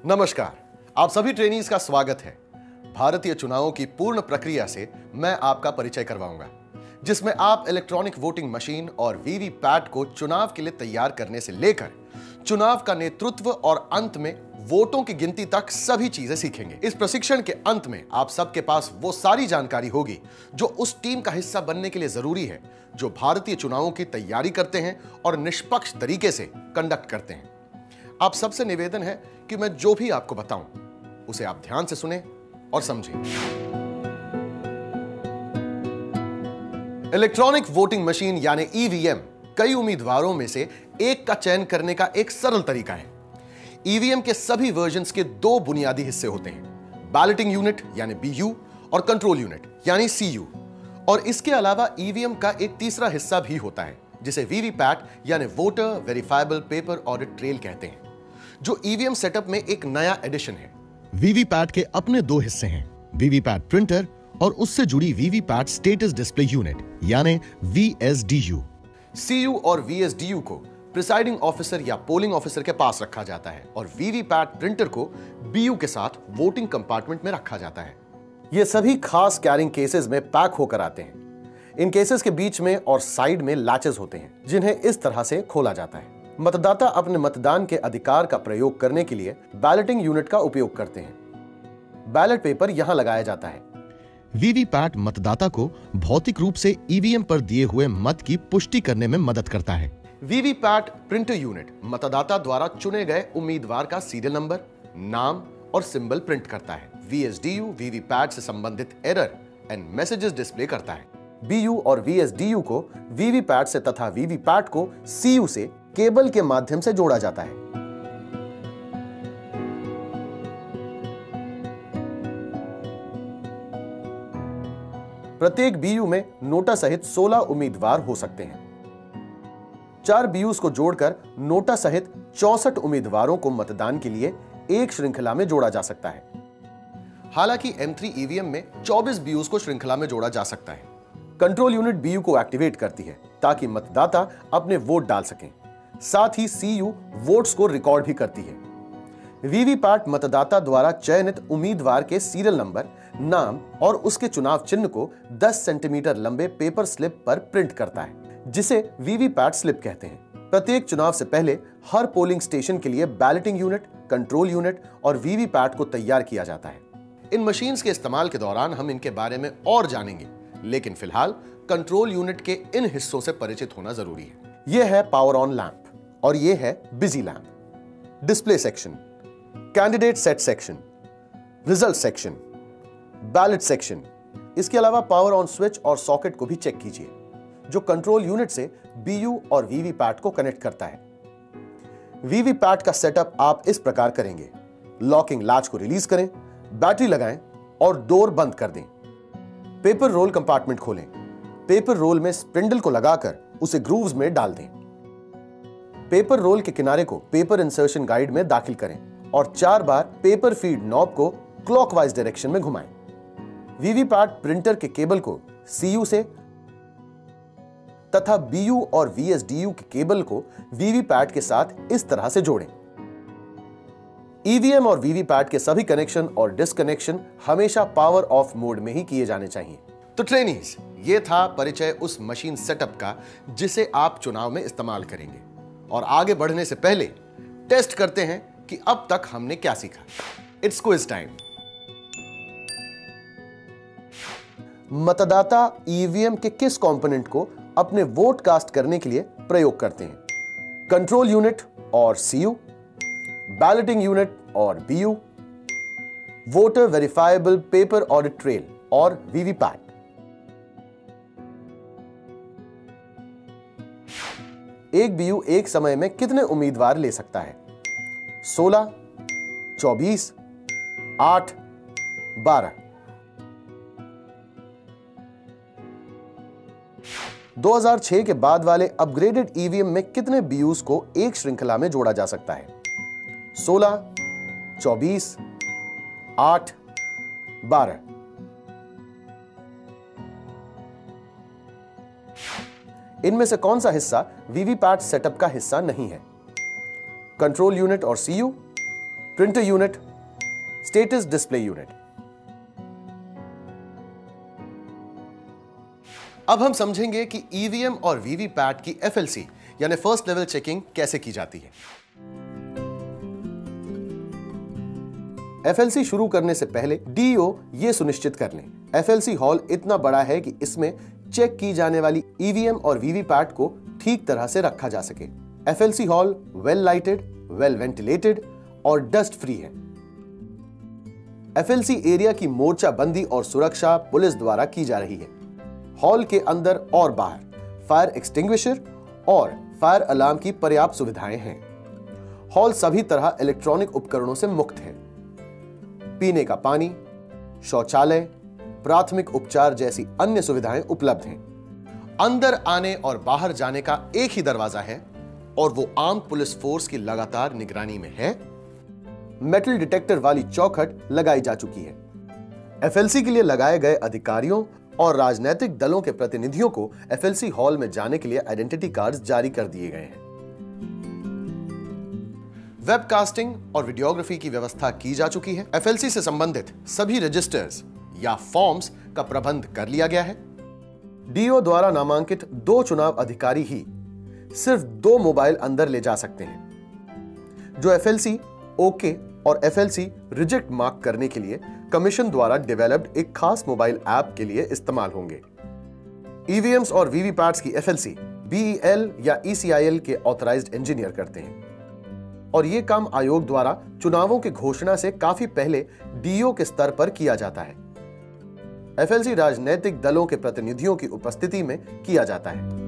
नमस्कार, आप सभी ट्रेनीज का स्वागत है। भारतीय चुनावों की पूर्ण प्रक्रिया से मैं आपका परिचय करवाऊंगा, जिसमें आप इलेक्ट्रॉनिक वोटिंग मशीन और वीवीपैट को चुनाव के लिए तैयार करने से लेकर चुनाव का नेतृत्व और अंत में वोटों की गिनती तक सभी चीजें सीखेंगे। इस प्रशिक्षण के अंत में आप सबके पास वो सारी जानकारी होगी जो उस टीम का हिस्सा बनने के लिए जरूरी है जो भारतीय चुनावों की तैयारी करते हैं और निष्पक्ष तरीके से कंडक्ट करते हैं। आप सबसे निवेदन है कि मैं जो भी आपको बताऊं उसे आप ध्यान से सुनें और समझें। इलेक्ट्रॉनिक वोटिंग मशीन यानी ईवीएम कई उम्मीदवारों में से एक का चयन करने का एक सरल तरीका है। ईवीएम के सभी वर्जन्स के दो बुनियादी हिस्से होते हैं, बैलेटिंग यूनिट यानी बीयू और कंट्रोल यूनिट यानी सीयू। और इसके अलावा ईवीएम का एक तीसरा हिस्सा भी होता है जिसे वीवीपैट यानी voter verifiable paper audit trail कहते हैं, जो ईवीएम सेटअप में एक नया एडिशन है। वीवीपैट के अपने दो हिस्से हैं, वीवीपैट प्रिंटर और उससे जुड़ी वीवीपैट स्टेटस डिस्प्ले यूनिट यानी वीएसडीयू। सीयू और वीएसडीयू को प्रिसाइडिंग ऑफिसर या पोलिंग ऑफिसर के पास रखा जाता है और वीवीपैट प्रिंटर को बीयू के साथ वोटिंग कंपार्टमेंट में रखा जाता है। ये सभी खास कैरिंग केसेस में पैक होकर आते हैं। इन केसेस के बीच में और साइड में लैचेस होते हैं जिन्हें इस तरह से खोला जाता है। मतदाता अपने मतदान के अधिकार का प्रयोग करने के लिए बैलेटिंग यूनिट का उपयोग करते हैं। बैलेट पेपर यहां लगाया जाता है। वीवीपैट मतदाता को भौतिक रूप से ईवीएम पर दिए हुए मत की पुष्टि करने में मदद करता है। वीवीपैट प्रिंटर यूनिट मतदाता द्वारा चुने गए उम्मीदवार का सीरियल नंबर, नाम और सिंबल प्रिंट करता है। वीएसडीयू वीवीपैट से संबंधित एरर एंड मैसेजेस डिस्प्ले करता है। बीयू और वीएसडीयू को वीवीपैट से तथा वीवीपैट को सीयू से केबल के माध्यम से जोड़ा जाता है। प्रत्येक बीयू में नोटा सहित 16 उम्मीदवार हो सकते हैं। 4 बीयूज को जोड़कर नोटा सहित 64 उम्मीदवारों को मतदान के लिए एक श्रृंखला में जोड़ा जा सकता है। हालांकि M3 ईवीएम में 24 बीयूज को श्रृंखला में जोड़ा जा सकता है। कंट्रोल यूनिट बीयू को एक्टिवेट करती है ताकि मतदाता अपने वोट डाल सकें। साथ ही सीयू वोट्स को रिकॉर्ड भी करती है। वीवीपैट मतदाता द्वारा चयनित उम्मीदवार के सीरियल नंबर, नाम और उसके चुनाव चिन्ह को 10 सेंटीमीटर लंबे पेपर स्लिप पर प्रिंट करता है, जिसे वीवीपैट स्लिप कहते हैं। प्रत्येक चुनाव से पहले हर पोलिंग स्टेशन के लिए बैलेटिंग यूनिट, कंट्रोल यूनिट और वीवीपैट को तैयार किया जाता है। इन मशीन्स के इस्तेमाल के दौरान हम इनके बारे में और जानेंगे, लेकिन फिलहाल कंट्रोल यूनिट के इन हिस्सों से परिचित होना जरूरी है। यह है पावर ऑन लैंप और यह है busy lamp. Display section, candidate set section, result section, ballot section. इसके अलावा पावर ऑन स्विच और सॉकेट को भी चेक कीजिए, जो कंट्रोल यूनिट से बीयू और वीवीपैट को कनेक्ट करता है। वीवीपैट का सेटअप आप इस प्रकार करेंगे: लॉकिंग लैच को रिलीज करें, बैटरी लगाएं और डोर बंद कर दें। पेपर रोल कंपार्टमेंट खोलें। पेपर रोल में स्पिंडल को लगाकर उसे ग्रूव्स में डाल दें। पेपर रोल के किनारे को पेपर इंसर्शन गाइड में दाखिल करें और 4 बार पेपर फीड नॉब को क्लॉकवाइज डायरेक्शन में घुमाएं। वीवीपैट प्रिंटर के केबल को सीयू से तथा बीयू और वीएसडीयू के केबल को वीवीपैट के साथ इस तरह से जोड़ें। ईवीएम और वीवीपैट के सभी कनेक्शन और डिस्कनेक्शन हमेशा पावर ऑफ मोड में ही किए जाने चाहिए। तो ट्रेनीज, ये था परिचय उस मशीन सेटअप का जिसे आप चुनाव में इस्तेमाल करेंगे। और आगे बढ़ने से पहले टेस्ट करते हैं कि अब तक हमने क्या सीखा। It's quiz time. मतदाता ईवीएम के किस कंपोनेंट को अपने वोट कास्ट करने के लिए प्रयोग करते हैं? कंट्रोल यूनिट और सीयू, बैलेटिंग यूनिट और BU, voter verifiable paper audit trail और वीवीपैट। एक बीयू एक समय में कितने उम्मीदवार ले सकता है? 16, 24, 8, 12। 2006 के बाद वाले अपग्रेडेड ईवीएम में कितने बीयूज को एक श्रृंखला में जोड़ा जा सकता है? 16, 24, 8, 12। इनमें से कौन सा हिस्सा वीवीपैट सेटअप का हिस्सा नहीं है? कंट्रोल यूनिट और CU, printer unit, status display unit. अब हम समझेंगे कि ईवीएम और वीवीपैट की एफएलसी यानी फर्स्ट लेवल चेकिंग कैसे की जाती है। एफएलसी शुरू करने से पहले डीईओ यह सुनिश्चित कर लें एफएलसी हॉल इतना बड़ा है कि इसमें चेक की जाने वाली ईवीएम और वीवीपैट को ठीक तरह से रखा जा सके। FLC hall well lighted, well ventilated और डस्ट फ्री है। एफएलसी एरिया की मोर्चाबंदी और सुरक्षा पुलिस द्वारा की जा रही है। हॉल के अंदर और बाहर फायर एक्सटिंग्विशर और फायर अलार्म की पर्याप्त सुविधाएं हैं। हॉल सभी तरह इलेक्ट्रॉनिक उपकरणों से मुक्त है। पीने का पानी, शौचालय, प्राथमिक उपचार जैसी अन्य सुविधाएं उपलब्ध हैं। अंदर आने और बाहर जाने का एक ही दरवाजा है और वो आर्म्ड पुलिस फोर्स की लगातार निगरानी में है। मेटल डिटेक्टर वाली चौखट लगाई जा चुकी है। एफएलसी के लिए लगाए गए अधिकारियों और राजनीतिक दलों के प्रतिनिधियों को एफएलसी हॉल में जाने के लिए आइडेंटिटी कार्ड्स जारी कर दिए गए हैं। वेबकास्टिंग और वीडियोग्राफी की व्यवस्था की जा चुकी है। एफएलसी से संबंधित सभी रजिस्टर्स या फॉर्म्स का प्रबंध कर लिया गया है। डीओ द्वारा नामांकित 2 चुनाव अधिकारी ही सिर्फ 2 मोबाइल अंदर ले जा सकते हैं, जो एफएलसी ओके और एफएलसी रिजेक्ट मार्क करने के लिए कमीशन द्वारा डेवलप्ड एक खास मोबाइल ऐप के लिए इस्तेमाल होंगे। ईवीएम्स और वीवीपैट्स की एफएलसी बीईएल या ईसीआईएल के ऑथराइज्ड इंजीनियर करते हैं और यह काम आयोग द्वारा चुनावों की घोषणा से काफी पहले डीओ के स्तर पर किया जाता है। एफएलसी राजनीतिक दलों के प्रतिनिधियों की उपस्थिति में किया जाता है।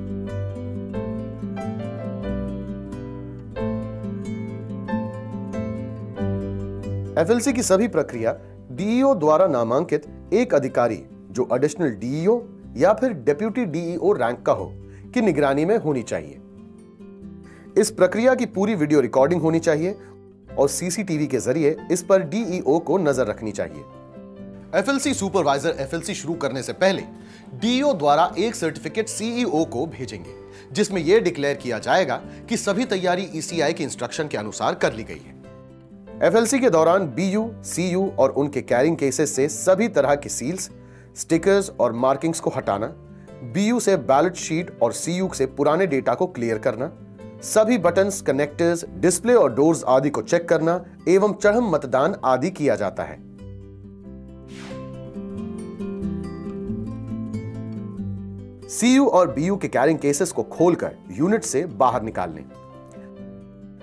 एफएलसी की सभी प्रक्रिया डीईओ द्वारा नामांकित एक अधिकारी जो एडिशनल डीईओ या फिर डेप्यूटी डीईओ रैंक का हो की निगरानी में होनी चाहिए। इस प्रक्रिया की पूरी वीडियो रिकॉर्डिंग होनी चाहिए और सीसीटीवी के जरिए इस पर डीईओ को नजर रखनी चाहिए। एफएलसी सुपरवाइजर एफएलसी शुरू करने से पहले डीईओ द्वारा एक सर्टिफिकेट सीईओ को भेजेंगे, जिसमें यह डिक्लेयर किया जाएगा कि सभी तैयारी ईसीआई के इंस्ट्रक्शन के अनुसार कर ली गई है। एफएलसी के दौरान बीयू, सीयू और उनके कैरिंग केसेस से सभी तरह की सील्स, स्टिकर्स और मार्किंग्स को हटाना, बीयू से बैलेट शीट और सीयू से पुराने डेटा को क्लियर करना, सभी बटन्स, कनेक्टर्स, डिस्प्ले और डोर्स आदि को चेक करना एवं चढ़म मतदान आदि किया जाता है। सीयू और बीयू के कैरिंग केसेस को खोलकर यूनिट से बाहर निकाल लें।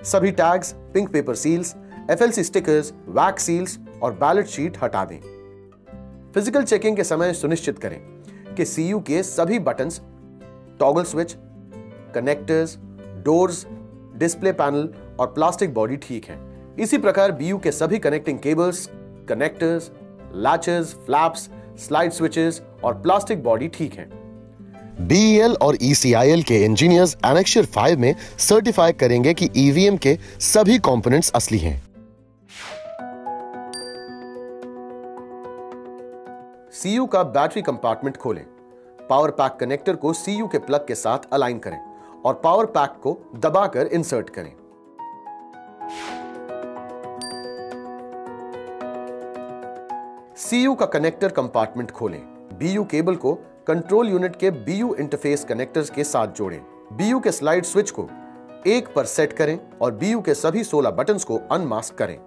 सभी tags, pink paper seals, FLC stickers, wax seals और बैलेट शीट हटा दें। फिजिकल चेकिंग के समय सुनिश्चित करें कि सीयू के सभी buttons, toggle switch, connectors, doors, display panel और प्लास्टिक बॉडी ठीक है। इसी प्रकार बीयू के सभी connecting cables, connectors, latches, flaps, slide switches और प्लास्टिक बॉडी ठीक है। बीईएल और ईसीआईएल के इंजीनियर्स एनेक्चर 5 में सर्टिफाई करेंगे कि ईवीएम के सभी कंपोनेंट्स असली हैं। सीयू का बैटरी कंपार्टमेंट खोलें। पावर पैक कनेक्टर को सीयू के प्लग के साथ अलाइन करें और पावर पैक को दबाकर इंसर्ट करें। सीयू का कनेक्टर कंपार्टमेंट खोलें। बीयू केबल को कंट्रोल यूनिट के बीयू इंटरफेस कनेक्टर्स के साथ जोड़ें। बीयू के स्लाइड स्विच को 1 पर सेट करें और बीयू के सभी 16 बटन्स को अनमास्क करें।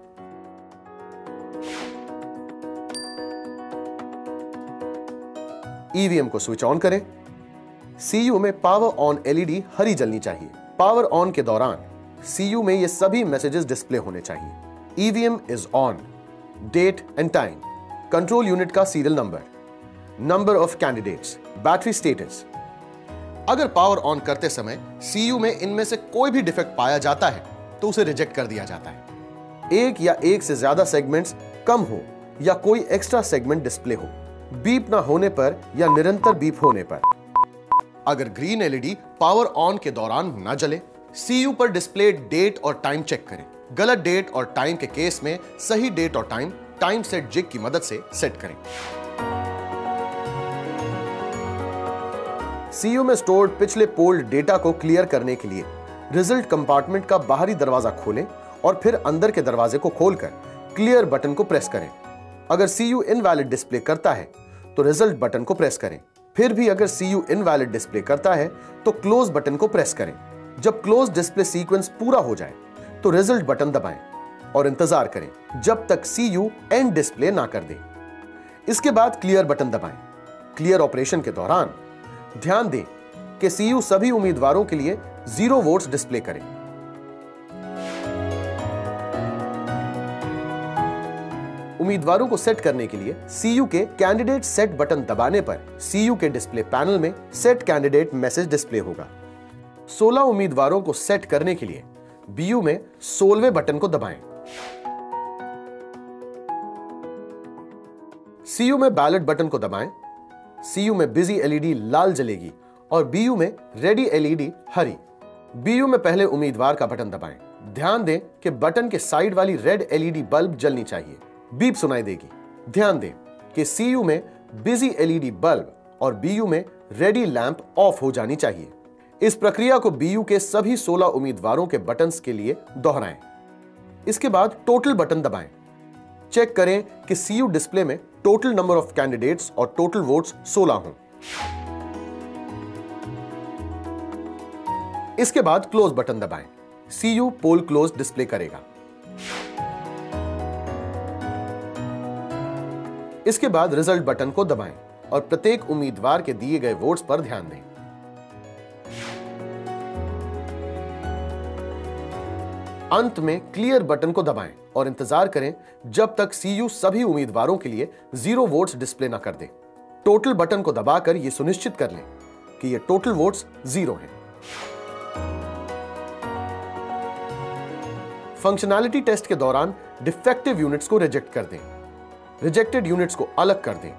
ईवीएम को स्विच ऑन करें। सीयू में पावर ऑन एलईडी हरी जलनी चाहिए। पावर ऑन के दौरान सीयू में ये सभी मैसेजेस डिस्प्ले होने चाहिए। EVM is on, date and time, control unit का serial number, number of candidates, battery status. अगर पावर ऑन करते समय सीयू में इनमें से कोई भी डिफेक्ट पाया जाता है तो उसे रिजेक्ट कर दिया जाता है। एक या एक से ज्यादा सेगमेंट्स कम हो या कोई एक्स्ट्रा सेगमेंट डिस्प्ले हो, बीप ना होने पर या निरंतर बीप होने पर। अगर ग्रीन एलईडी पावर ऑन के दौरान न जले, सीयू पर डिस्प्ले डेट और टाइम चेक करें। गलत डेट और टाइम के केस में सही डेट और टाइम टाइम सेट जिग की मदद से सेट करें। सीयू में स्टोर्ड पिछले पोल्ड डेटा को क्लियर करने के लिए रिजल्ट कंपार्टमेंट का बाहरी दरवाजा खोलें और फिर अंदर के दरवाजे को खोलकर क्लियर बटन को प्रेस करें। अगर CU इनवैलिड डिस्प्ले करता है तो रिजल्ट बटन को प्रेस करें। फिर भी अगर CU इनवैलिड डिस्प्ले करता है तो क्लोज बटन को प्रेस करें। जब क्लोज डिस्प्ले सीक्वेंस पूरा हो जाए तो रिजल्ट बटन दबाएं और इंतजार करें जब तक CU एंड डिस्प्ले ना कर दे। इसके बाद क्लियर बटन दबाएं। क्लियर ऑपरेशन के दौरान ध्यान दें कि CU सभी उम्मीदवारों के लिए 0 वोट्स डिस्प्ले करें। उम्मीदवारों को सेट करने के लिए CU के कैंडिडेट सेट बटन दबाने पर CU के डिस्प्ले पैनल में सेट कैंडिडेट मैसेज डिस्प्ले होगा। 16 उम्मीदवारों को सेट करने के लिए BU में 16वें बटन को दबाएं। CU में बैलेट बटन को दबाएं। CU में बिजी LED लाल जलेगी और BU में रेडी LED हरी। BU में पहले उम्मीदवार का बटन दबाएं। ध्यान दें कि बटन के साइड वाली रेड LED बल्ब जलनी चाहिए। बीप सुनाई देगी। ध्यान दें कि CU में बिजी LED बल्ब और BU में रेडी लैंप ऑफ हो जानी चाहिए। इस प्रक्रिया को BU के सभी 16 उम्मीदवारों के बटन्स के लिए दोहराएं। इसके बाद टोटल बटन दबाएं। चेक करें कि CU डिस्प्ले में टोटल नंबर ऑफ कैंडिडेट्स और टोटल वोट्स 16 हों। इसके बाद क्लोज बटन दबाएं। CU पोल क्लोज डिस्प्ले करेगा। इसके बाद रिजल्ट बटन को दबाएं और प्रत्येक उम्मीदवार के दिए गए वोट्स पर ध्यान दें। अंत में क्लियर बटन को दबाएं और इंतजार करें जब तक CU सभी उम्मीदवारों के लिए 0 वोट्स डिस्प्ले ना कर दे। टोटल बटन को दबाकर यह सुनिश्चित कर लें कि ये टोटल वोट्स 0 हैं। फंक्शनैलिटी टेस्ट के दौरान डिफेक्टिव यूनिट्स को रिजेक्ट कर दें। रिजेक्टेड यूनिट्स को अलग कर दें।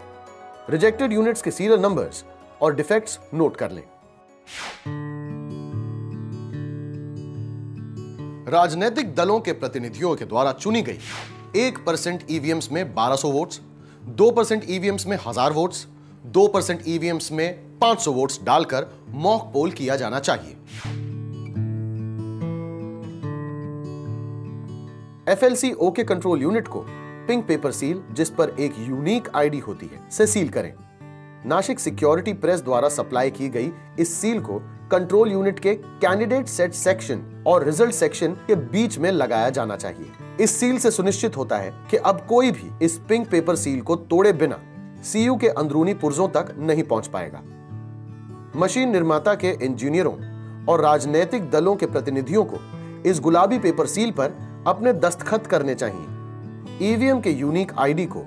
रिजेक्टेड यूनिट्स के सीरियल नंबर्स और डिफेक्ट्स नोट कर लें। राजनीतिक दलों के प्रतिनिधियों के द्वारा चुनी गई 1% EVMs में 1200 वोट्स, 2% EVMs में 1000 वोट्स, 2% EVMs में 500 वोट्स डालकर मॉक पोल किया जाना चाहिए। FLC OK कंट्रोल यूनिट को पिंक पेपर सील, जिस पर एक यूनिक आईडी होती है, से सील करें। नासिक सिक्योरिटी प्रेस द्वारा सप्लाई की गई इस सील को कंट्रोल यूनिट के कैंडिडेट सेट सेक्शन और रिजल्ट सेक्शन के बीच में लगाया जाना चाहिए। इस सील से सुनिश्चित होता है कि अब कोई भी इस पिंक पेपर सील को तोड़े बिना CU के अंदरूनी पुर्जों तक नहीं पहुंच पाएगा। मशीन निर्माता के इंजीनियरों और राजनीतिक दलों के प्रतिनिधियों को इस गुलाबी पेपर सील पर अपने दस्तखत करने चाहिए। EVM के यूनिक आईडी को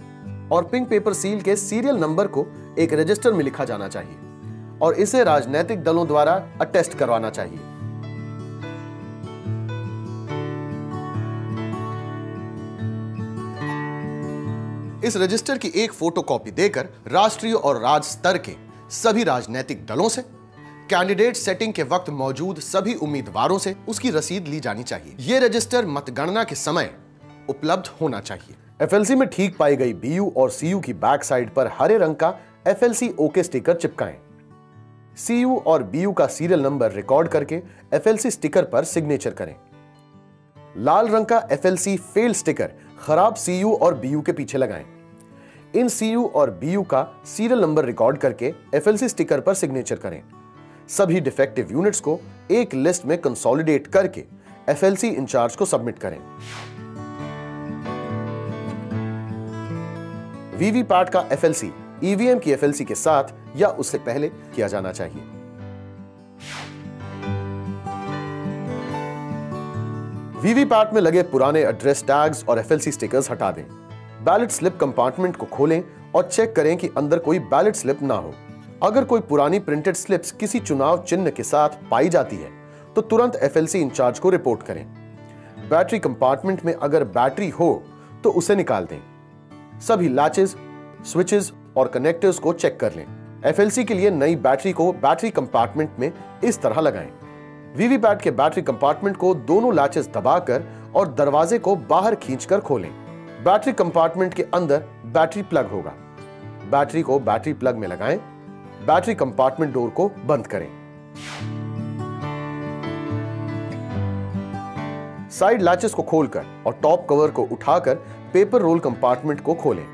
और पिंक पेपर सील के सीरियल नंबर को एक रजिस्टर में लिखा जाना चाहिए और इसे राजनीतिक दलों द्वारा अटेस्ट करवाना चाहिए। इस रजिस्टर की एक फोटोकॉपी देकर राष्ट्रीय और राज्य स्तर के सभी राजनीतिक दलों से कैंडिडेट सेटिंग के वक्त मौजूद सभी उम्मीदवारों से उसकी रसीद ली जानी चाहिए। यह रजिस्टर मतगणना के समय उपलब्ध होना चाहिए। FLC में ठीक पाई गई BU और CU की बैक साइड पर हरे रंग का FLC OK स्टिकर चिपकाएं। CU और BU का सीरियल नंबर रिकॉर्ड करके FLC स्टिकर पर सिग्नेचर करें। लाल रंग का FLC फेल स्टिकर खराब CU और BU के पीछे लगाएं। इन CU और BU का सीरियल नंबर रिकॉर्ड करके FLC स्टिकर पर सिग्नेचर करें। सभी डिफेक्टिव यूनिट्स को एक लिस्ट में कंसोलिडेट करके FLC इंचार्ज को सबमिट करें। वीवीपैट का FLC EVM की FLC के साथ या उससे पहले किया जाना चाहिए। वीवीपैट में लगे पुराने एड्रेस टैग्स और FLC स्टिकर्स हटा दें। बैलेट स्लिप कंपार्टमेंट को खोलें और चेक करें कि अंदर कोई बैलेट स्लिप ना हो। अगर कोई पुरानी प्रिंटेड स्लिप्स किसी चुनाव चिन्ह के साथ पाई जाती है तो तुरंत FLC इंचार्ज को रिपोर्ट करें। बैटरी कंपार्टमेंट में अगर बैटरी हो तो उसे निकाल दें। सभी लैचेस, स्विचेस और कनेक्टर्स को चेक कर लें। FLC के लिए नई बैटरी को बैटरी कंपार्टमेंट में इस तरह लगाएं। वीवीपैट के बैटरी कंपार्टमेंट को दोनों लैचेस दबाकर और दरवाजे को बाहर खींचकर खोलें। बैटरी कंपार्टमेंट के अंदर बैटरी प्लग होगा। बैटरी को बैटरी प्लग में लगाएं। बैटरी कंपार्टमेंट डोर को बंद करें। साइड लैचेस को खोलकर और टॉप कवर को उठाकर पेपर रोल कंपार्टमेंट को खोलें।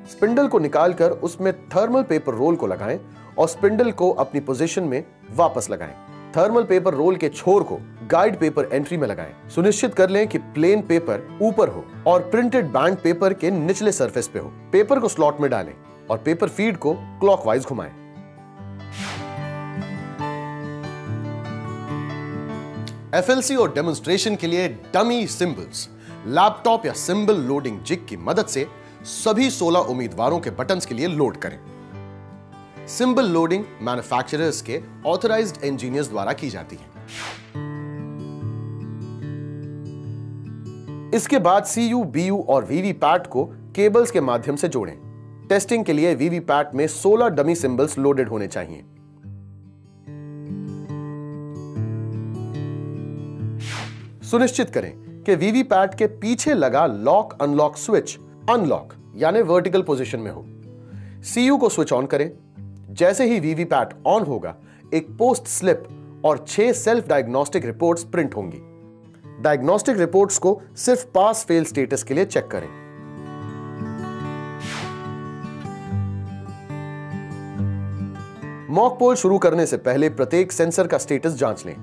स्पिंडल को निकालकर उसमें थर्मल पेपर रोल को लगाएं और स्पिंडल को अपनी पोजीशन में वापस लगाएं। थर्मल पेपर रोल के छोर को गाइड पेपर एंट्री में लगाएं। सुनिश्चित कर लें कि प्लेन पेपर ऊपर हो और प्रिंटेड बैंड पेपर के निचले सरफेस पे हो। पेपर को स्लॉट में डालें और पेपर फीड को क्लॉकवाइज घुमाएं। एफएलसी और डेमोन्स्ट्रेशन के लिए डमी सिंबल्स लैपटॉप या सिंबल लोडिंग जिग की मदद से सभी 16 उम्मीदवारों के बटन्स के लिए लोड करें। सिंबल लोडिंग मैन्युफैक्चरर्स के ऑथराइज्ड इंजीनियर्स द्वारा की जाती है। इसके बाद सीयू, बीयू और वीवीपैट को केबल्स के माध्यम से जोड़ें। टेस्टिंग के लिए वीवीपैट में 16 डमी सिंबल्स लोडेड होने चाहिए। सुनिश्चित करें कि वीवीपैट के पीछे लगा लॉक अनलॉक स्विच अनलॉक यानी वर्टिकल पोजीशन में हो। सीयू को स्विच ऑन करें। जैसे ही वीवीपैट ऑन होगा, एक पोस्ट स्लिप और 6 सेल्फ डायग्नोस्टिक रिपोर्ट्स प्रिंट होंगी। डायग्नोस्टिक रिपोर्ट्स को सिर्फ पास फेल स्टेटस के लिए चेक करें। मॉक पोल शुरू करने से पहले प्रत्येक सेंसर का स्टेटस जांच लें।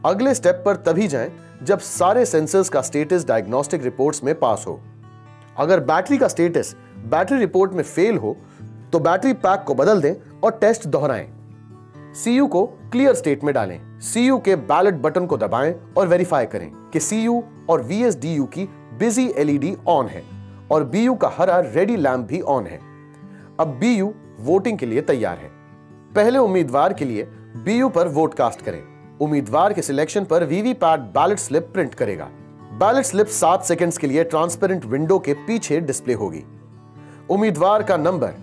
अगले स्टेप पर तभी जाएं जब सारे सेंसर्स का स्टेटस डायग्नोस्टिक रिपोर्ट्स में पास हो। अगर बैटरी का स्टेटस बैटरी रिपोर्ट में फेल हो तो बैटरी पैक को बदल दें और टेस्ट दोहराएं। सीयू को क्लियर स्टेट में डालें। सीयू के बैलेट बटन को दबाएं और वेरीफाई करें कि सीयू और वीएसडीयू की बिजी एलईडी ऑन है और बीयू का हरा रेडी लैंप भी ऑन है। अब बीयू वोटिंग के लिए तैयार है। पहले उम्मीदवार के लिए बीयू पर वोट कास्ट करें। उम्मीदवार के सिलेक्शन पर वीवीपैट बैलेट स्लिप प्रिंट करेगा। बैलेट स्लिप 7 सेकंड्स के लिए ट्रांसपेरेंट विंडो के पीछे डिस्प्ले होगी। उम्मीदवार का नंबर,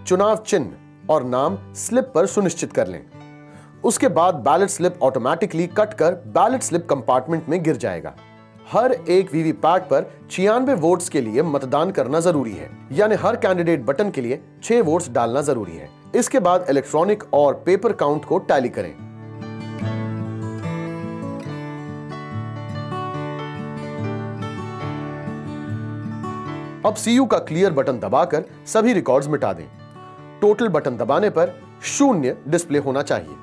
चुनाव चिन्ह और नाम स्लिप पर सुनिश्चित कर लें। उसके बाद बैलेट स्लिप ऑटोमेटिकली कट कर बैलेट स्लिप कंपार्टमेंट में गिर जाएगा। हर एक वीवीपैट पर 96 वोट्स के लिए मतदान करना जरूरी है, यानी हर कैंडिडेट बटन के लिए 6 वोट्स डालना जरूरी है। इसके बाद इलेक्ट्रॉनिक और पेपर काउंट को टैली करें। अब सीयू का क्लियर बटन दबाकर सभी रिकॉर्ड्स मिटा दें। टोटल बटन दबाने पर 0 डिस्प्ले होना चाहिए।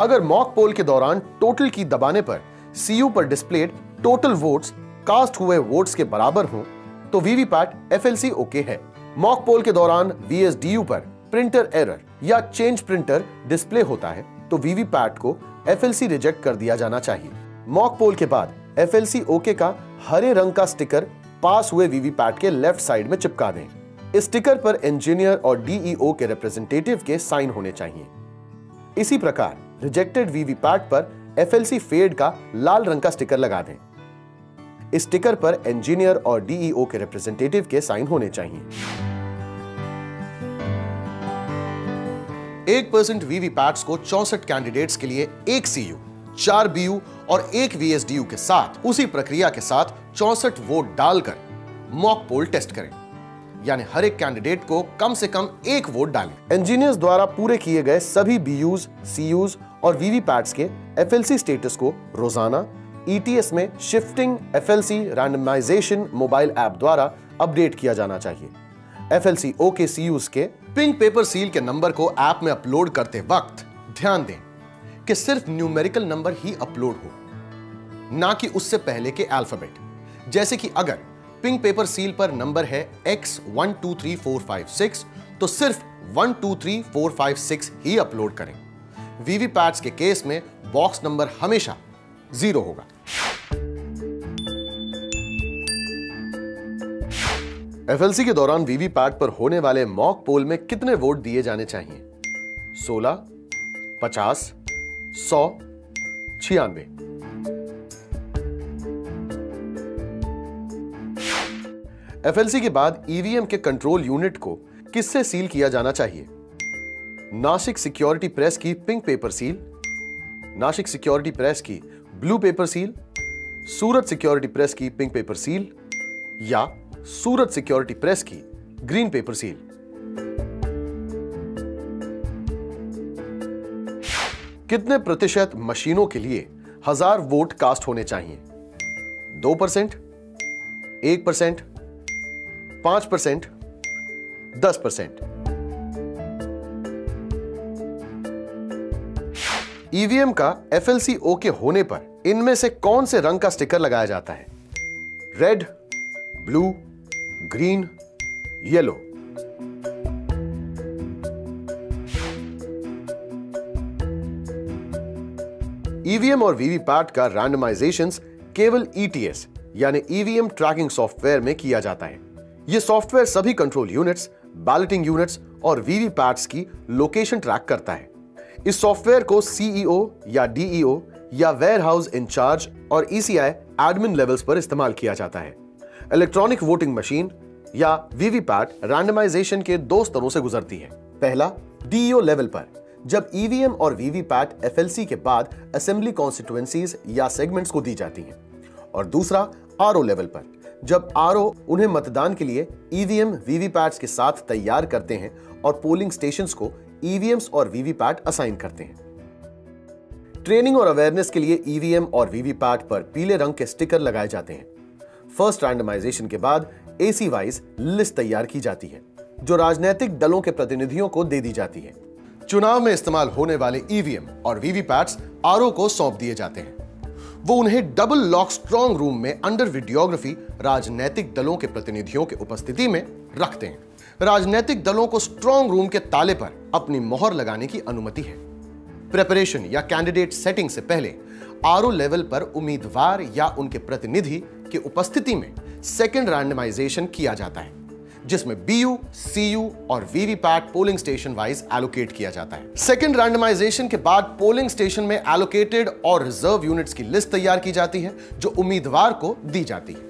अगर मॉक पोल के दौरान टोटल की दबाने पर सीयू पर डिस्प्लेड टोटल वोट्स कास्ट हुए वोट्स के बराबर हों तो वीवीपैट एफएलसी ओके है। मॉक पोल के दौरान वीएसडीयू पर प्रिंटर एरर या चेंज प्रिंटर डिस्प्ले होता है तो वीवीपैट को एफएलसी रिजेक्ट कर दिया जाना चाहिए। मॉक पोल के बाद एफएलसी ओके का हरे रंग का स्टिकर पास हुए वीवीपैट के लेफ्ट साइड में चिपका दें। इस स्टिकर पर इंजीनियर और डीईओ के रिप्रेजेंटेटिव के साइन होने चाहिए। इसी प्रकार रिजेक्टेड वीवीपैट पर एफएलसी फेड का लाल रंग का स्टिकर लगा दें। इस स्टिकर पर इंजीनियर और डीईओ के रिप्रेजेंटेटिव के साइन होने चाहिए। 1% वीवीपैट्स को 64 कैंडिडेट्स के लिए 1 सीयू, 4 बीयू और 1 वीएसडीयू के साथ उसी प्रक्रिया के साथ 64 वोट डालकर मॉक पोल टेस्ट करें, यानी हर एक कैंडिडेट को कम से कम 1 वोट डालें। इंजीनियर्स द्वारा पूरे किए गए सभी बीयूज, सीयूज और वीवीपैट्स के एफएलसी स्टेटस को रोजाना ईटीएस में shifting FLC randomisation mobile app द्वारा अपडेट किया जाना चाहिए। एफएलसी ओके सीयूज के पिंक पेपर सील के नंबर को ऐप में अपलोड करते वक्त ध्यान दें कि सिर्फ न्यूमेरिकल नंबर ही अपलोड हो, ना कि उससे पहले के अल्फाबेट। जैसे कि अगर पिंक पेपर सील पर नंबर है X123456 तो सिर्फ 123456 ही अपलोड करें। वीवीपैट्स के केस में बॉक्स नंबर हमेशा 0 होगा। एफएलसी के दौरान वीवीपैट पर होने वाले मॉक पोल में कितने वोट दिए जाने चाहिए? 16, 50, 100, 96। एफएलसी के बाद ईवीएम के कंट्रोल यूनिट को किससे सील किया जाना चाहिए? नासिक सिक्योरिटी प्रेस की pink paper seal, Nashik security press की ब्लू पेपर सील, सूरत सिक्योरिटी प्रेस की पिंक पेपर सील या सूरत सिक्योरिटी प्रेस की ग्रीन पेपर सील। कितने प्रतिशत मशीनों के लिए 1000 वोट कास्ट होने चाहिए? 2%, 1%, 5%, 10%। ईवीएम का FLC ओके होने पर इनमें से कौन से रंग का स्टिकर लगाया जाता है? Red, blue, green, yellow. EVM और वीवीपैट का रैंडमाइजेशंस केवल ETS यानी ईवीएम ट्रैकिंग सॉफ्टवेयर में किया जाता है। यह सॉफ्टवेयर सभी कंट्रोल यूनिट्स, बैलेटिंग यूनिट्स और वीवीपैट्स की लोकेशन ट्रैक करता है। इस सॉफ्टवेयर को CEO या DEO या वेयर हाउस इंचार्ज और ECI एडमिन लेवल्स पर इस्तेमाल किया जाता है। इलेक्ट्रॉनिक वोटिंग मशीन या वीवीपैट रैंडमाइजेशन के 2 स्तरों से गुजरती है। पहला, DEO लेवल पर, जब ईवीएम और वीवीपैट FLC के बाद असेंबली कॉन्स्टिट्यूएंसीज या सेगमेंट्स को दी जाती हैं, और दूसरा RO लेवल पर, जब RO उन्हें मतदान के लिए ईवीएम वीवीपैट्स के साथ तैयार करते हैं और पोलिंग स्टेशंस को ईवीएम्स और वीवीपैट असाइन करते हैं। ट्रेनिंग और अवेयरनेस के लिए ईवीएम और वीवीपैट पर पीले रंग के स्टिकर लगाए जाते हैं। फर्स्ट रैंडमाइजेशन के बाद AC वाइज लिस्ट तैयार की जाती है, जो राजनीतिक दलों के प्रतिनिधियों को दे दी जाती है। चुनाव में इस्तेमाल होने वाले ईवीएम और वीवीपैट्स RO को सौंप दिए जाते हैं। वो उन्हें डबल लॉक स्ट्रॉन्ग रूम में अंडर वीडियोग्राफी राजनीतिक दलों के प्रतिनिधियों के उपस्थिति में रखते हैं। राजनीतिक दलों को स्ट्रॉन्ग रूम के ताले पर अपनी मोहर लगाने की अनुमति है। प्रिपरेशन या कैंडिडेट सेटिंग से पहले RO लेवल पर उम्मीदवार या उनके प्रतिनिधि की उपस्थिति में सेकेंड रैंडमाइजेशन किया जाता है, जिसमें BU, CU और VVPAT polling station wise allocate किया जाता है। सेकेंड रैंडमाइजेशन के बाद पोलिंग स्टेशन में एलोकेटेड और रिजर्व यूनिट्स की लिस्ट तैयार की जाती है, जो उम्मीदवार को दी जाती है।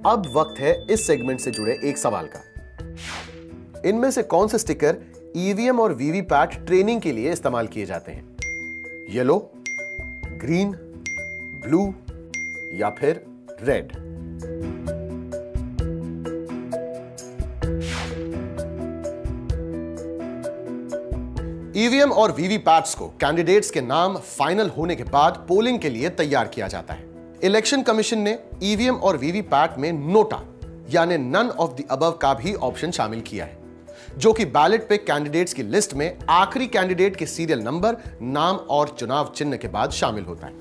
अब वक्त है इस सेगमेंट से जुड़े एक सवाल का। इनमें से कौन से स्टिकर ईवीएम और वीवीपैट ट्रेनिंग के लिए इस्तेमाल किए जाते हैं? येलो, ग्रीन, ब्लू या फिर रेड? ईवीएम और वीवीपैट्स को कैंडिडेट्स के नाम फाइनल होने के बाद पोलिंग के लिए तैयार किया जाता है। इलेक्शन कमीशन ने ईवीएम और वीवीपैट में नोटा यानी नन ऑफ द अबव का भी ऑप्शन शामिल किया है, जो कि बैलेट पे कैंडिडेट्स की लिस्ट में आखिरी कैंडिडेट के सीरियल नंबर, नाम और चुनाव चिन्ह के बाद शामिल होता है।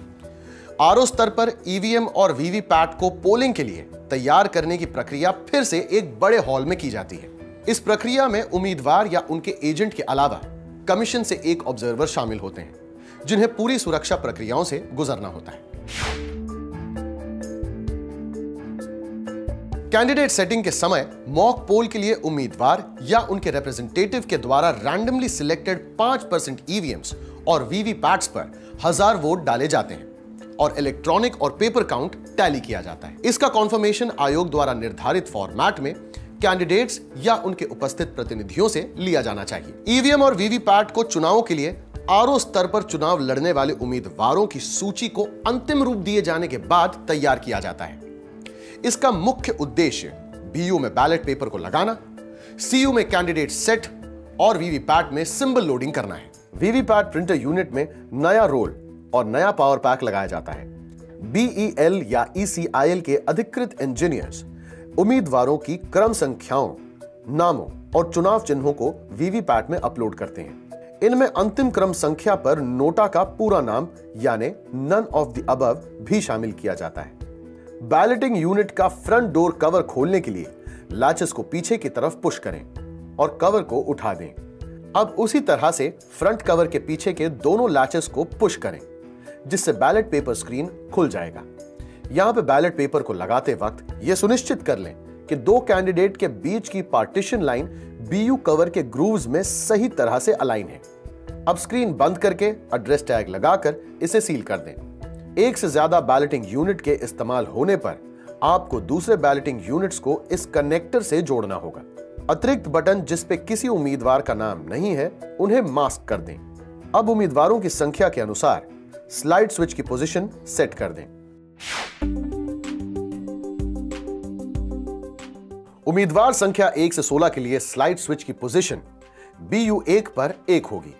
RO स्तर पर ईवीएम और वीवीपैट को पोलिंग के लिए तैयार करने की प्रक्रिया फिर से एक बड़े हॉल में की जाती है। इस प्रक्रिया में उम्मीदवार या उनके एजेंट के अलावा कमीशन से एक ऑब्जर्वर शामिल होते हैं, जिन्हें पूरी सुरक्षा प्रक्रियाओं से गुजरना होता है। कैंडिडेट सेटिंग के समय मॉक पोल के लिए उम्मीदवार या उनके रिप्रेजेंटेटिव के द्वारा रैंडमली सिलेक्टेड 5% ईवीएम्स और वीवीपैट्स पर 1000 वोट डाले जाते हैं और इलेक्ट्रॉनिक और पेपर काउंट टैली किया जाता है। इसका कॉन्फर्मेशन आयोग द्वारा निर्धारित फॉर्मेट में कैंडिडेट्स या उनके उपस्थित प्रतिनिधियों से लिया जाना चाहिए। ईवीएम और वीवीपैट को चुनावों के लिए RO स्तर पर चुनाव लड़ने वाले उम्मीदवारों की सूची को अंतिम रूप दिए जाने के बाद तैयार किया जाता है। इसका मुख्य उद्देश्य BU में बैलेट पेपर को लगाना, CU में कैंडिडेट सेट और वीवीपैट में सिंबल लोडिंग करना है। वीवीपैट प्रिंटर यूनिट में नया रोल और नया पावर पैक लगाया जाता है। BEL या ECIL के अधिकृत इंजीनियर्स उम्मीदवारों की क्रम संख्याओं, नामों और चुनाव चिन्हों को वीवीपैट में अपलोड करते हैं। इनमें अंतिम क्रम संख्या पर नोटा का पूरा नाम यानी नन ऑफ द अबव भी शामिल किया जाता है। बैलेटिंग यूनिट का फ्रंट डोर कवर खोलने के लिए लैचेस को पीछे की तरफ पुश करें और कवर को उठा दें। अब उसी तरह से फ्रंट कवर के पीछे के दोनों लैचेस को पुश करें, जिससे बैलेट पेपर स्क्रीन खुल जाएगा। यहां पे बैलेट पेपर को लगाते वक्त यह सुनिश्चित कर लें कि 2 कैंडिडेट के बीच की पार्टीशन लाइन BU कवर के ग्रूव्स में सही तरह से अलाइन है। अब स्क्रीन बंद करके एड्रेस टैग लगाकर इसे सील कर दें। एक से ज्यादा बैलेटिंग यूनिट के इस्तेमाल होने पर आपको दूसरे बैलेटिंग यूनिट्स को इस कनेक्टर से जोड़ना होगा। अतिरिक्त बटन जिस पे किसी उम्मीदवार का नाम नहीं है, उन्हें मास्क कर दें। अब उम्मीदवारों की संख्या के अनुसार स्लाइड स्विच की पोजीशन सेट कर दें। उम्मीदवार संख्या 1 से 16 के लिए स्लाइड स्विच की पोजीशन BU1 पर 1 होगी।